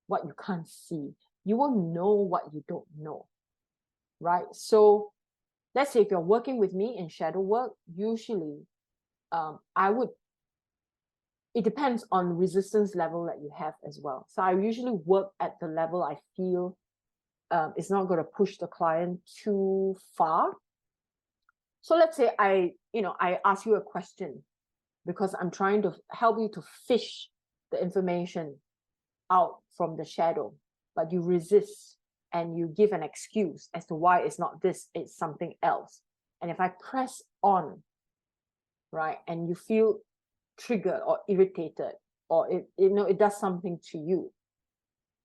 what you can't see. You will know what you don't know, right? So let's say if you're working with me in shadow work, usually it depends on resistance level that you have as well. So I usually work at the level I feel it's not going to push the client too far. So let's say I ask you a question because I'm trying to help you to fish the information out from the shadow, but you resist and you give an excuse as to why it's not this, it's something else. And if I press on, right, and you feel triggered or irritated, or it does something to you,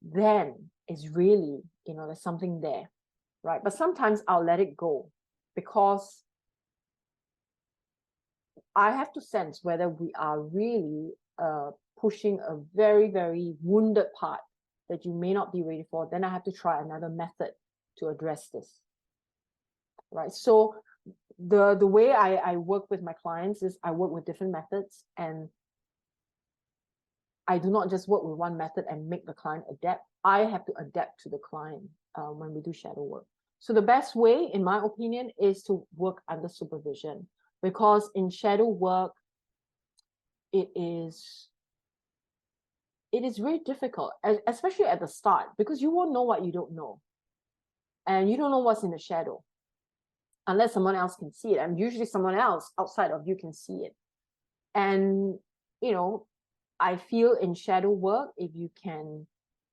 then it's really, there's something there, right? But sometimes I'll let it go because I have to sense whether we are really pushing a very, very wounded part that you may not be ready for. Then I have to try another method to address this, right? So the way I work with my clients is I work with different methods, and I do not just work with one method and make the client adapt. I have to adapt to the client when we do shadow work. So the best way, in my opinion, is to work under supervision, because in shadow work, it is very difficult, especially at the start, because you won't know what you don't know. And you don't know what's in the shadow unless someone else can see it. And usually someone else outside of you can see it. And, I feel in shadow work, if you can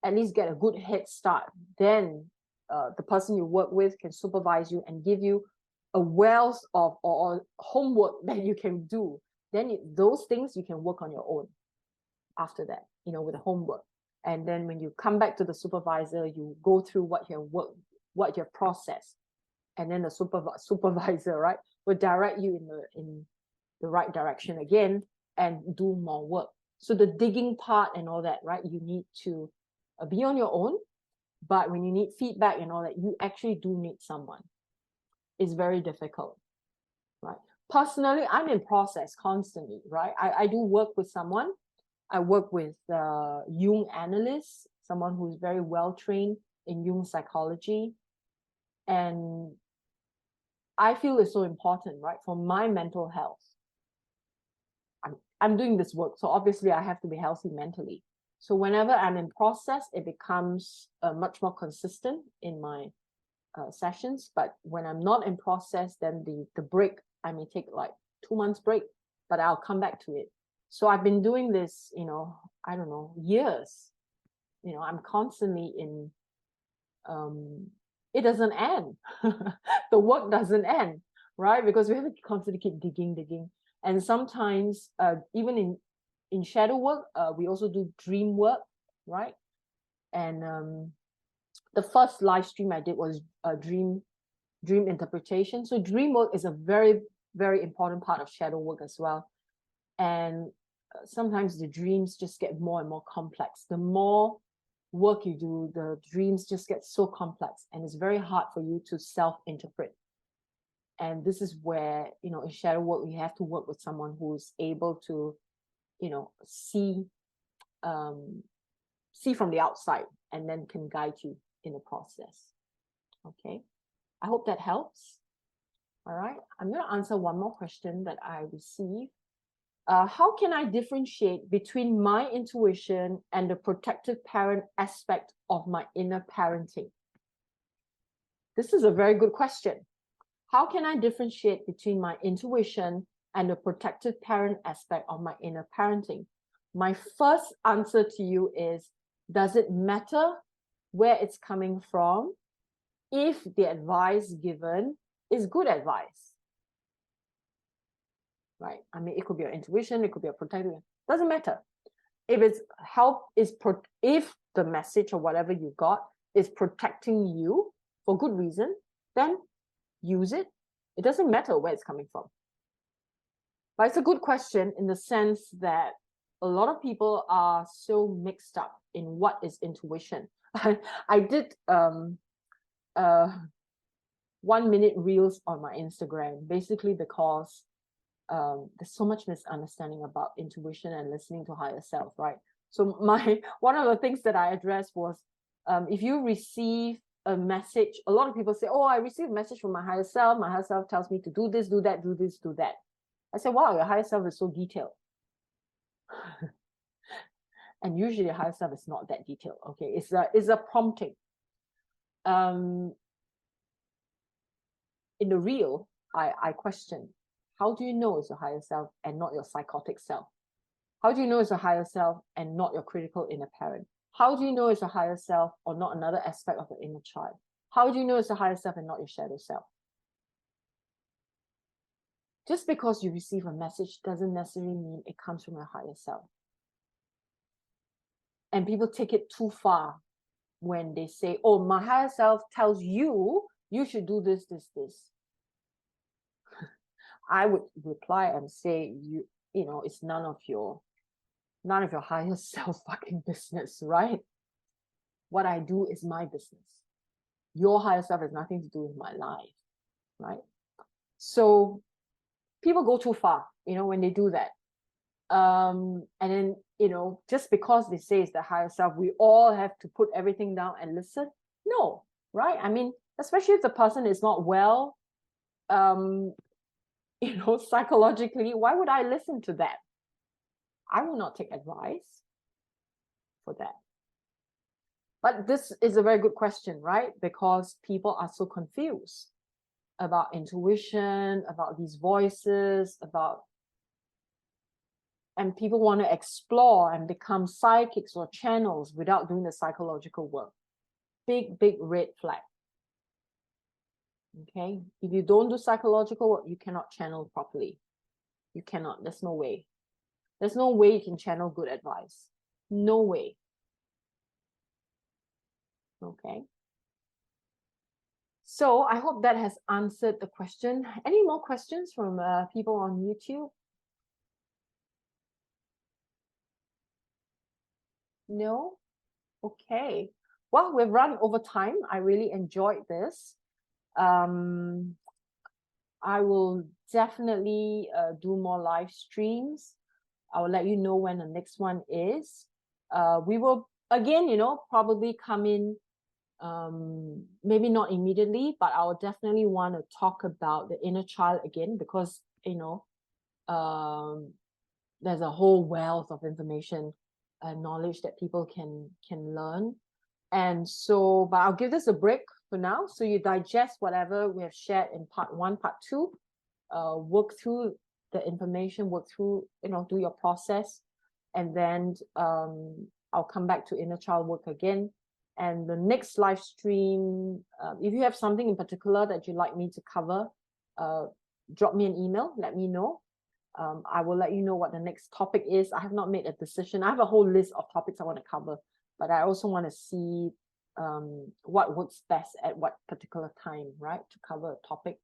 at least get a good head start, then the person you work with can supervise you and give you a wealth of or homework that you can do. Then those things you can work on your own after that, with the homework. And then when you come back to the supervisor, you go through what you have processed. And then the supervisor, right, will direct you in the right direction again and do more work. So the digging part and all that, right, you need to be on your own. But when you need feedback and all that, you actually do need someone. It's very difficult, right? Personally, I'm in process constantly, right? I do work with someone. I work with Jung analysts, someone who's very well trained in Jung psychology. And I feel it's so important, right, for my mental health. I'm doing this work, so obviously I have to be healthy mentally. So whenever I'm in process, it becomes much more consistent in my sessions. But when I'm not in process, then the break, I may take like 2 months break, but I'll come back to it. So I've been doing this, I don't know, years. I'm constantly in, it doesn't end. The work doesn't end, right? Because we have to constantly keep digging. And sometimes, even in shadow work, we also do dream work, right? And the first live stream I did was a dream interpretation. So dream work is a very, very important part of shadow work as well. And sometimes the dreams just get more and more complex. The more work you do, the dreams just get so complex, and it's very hard for you to self-interpret. And this is where, in shadow work, you have to work with someone who's able to, see from the outside and then can guide you in the process. Okay. I hope that helps. All right. I'm going to answer one more question that I received. How can I differentiate between my intuition and the protective parent aspect of my inner parenting? This is a very good question. How can I differentiate between my intuition and the protective parent aspect of my inner parenting? My first answer to you is, does it matter where it's coming from if the advice given is good advice? Right? I mean, it could be your intuition, it could be a protective, doesn't matter. If it's help, if the message or whatever you got is protecting you, for good reason, then use it. It doesn't matter where it's coming from. But it's a good question in the sense that a lot of people are so mixed up in what is intuition. I did 1 minute reels on my Instagram, basically because there's so much misunderstanding about intuition and listening to higher self, right? So one of the things that I addressed was, if you receive a message, a lot of people say, oh, I received a message from my higher self. My higher self tells me to do this, do that, do this, do that. I said, wow, your higher self is so detailed. And usually higher self is not that detailed. Okay, it's a prompting. In the reel, I question, how do you know it's your higher self and not your psychotic self? How do you know it's a higher self and not your critical inner parent? How do you know it's a higher self or not another aspect of the inner child? How do you know it's a higher self and not your shadow self? Just because you receive a message doesn't necessarily mean it comes from your higher self. And people take it too far when they say, oh, my higher self tells you, you should do this, this, this. I would reply and say, you know, it's none of your higher self fucking business, right? What I do is my business. Your higher self has nothing to do with my life, right? So people go too far, you know, when they do that. And then, you know, just because they say it's the higher self, we all have to put everything down and listen. No, right? I mean, especially if the person is not well, you know, psychologically, why would I listen to that? I will not take advice for that. But this is a very good question, right? Because people are so confused about intuition, about these voices, and people want to explore and become psychics or channels without doing the psychological work. Big, big red flag. Okay? If you don't do psychological work, you cannot channel properly. You cannot. There's no way. There's no way you can channel good advice. No way. Okay? So I hope that has answered the question. Any more questions from people on YouTube? No? Okay. Well, we've run over time. I really enjoyed this. I will definitely do more live streams. I will let you know when the next one is. We will, again, you know, probably come in, maybe not immediately, but I will definitely want to talk about the inner child again, because, you know, there's a whole wealth of information and knowledge that people can learn. And so, but I'll give this a break for now, so you digest whatever we have shared in part 1, part 2, work through the information, work through, you know, do your process, and then I'll come back to inner child work again. And the next live stream, if you have something in particular that you'd like me to cover, drop me an email, let me know. I will let you know what the next topic is. I have not made a decision. I have a whole list of topics I want to cover, but I also want to see what works best at what particular time, right, to cover a topic.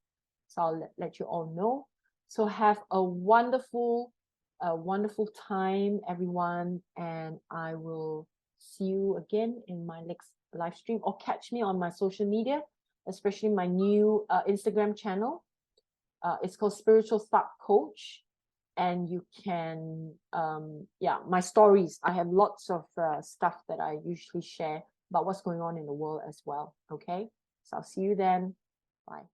So I'll let you all know. So have a wonderful time, everyone, and I will see you again in my next live stream, or catch me on my social media, especially my new Instagram channel. It's called Spiritual Spark Coach. And you can, yeah, my stories. I have lots of stuff that I usually share about what's going on in the world as well. Okay, so I'll see you then. Bye.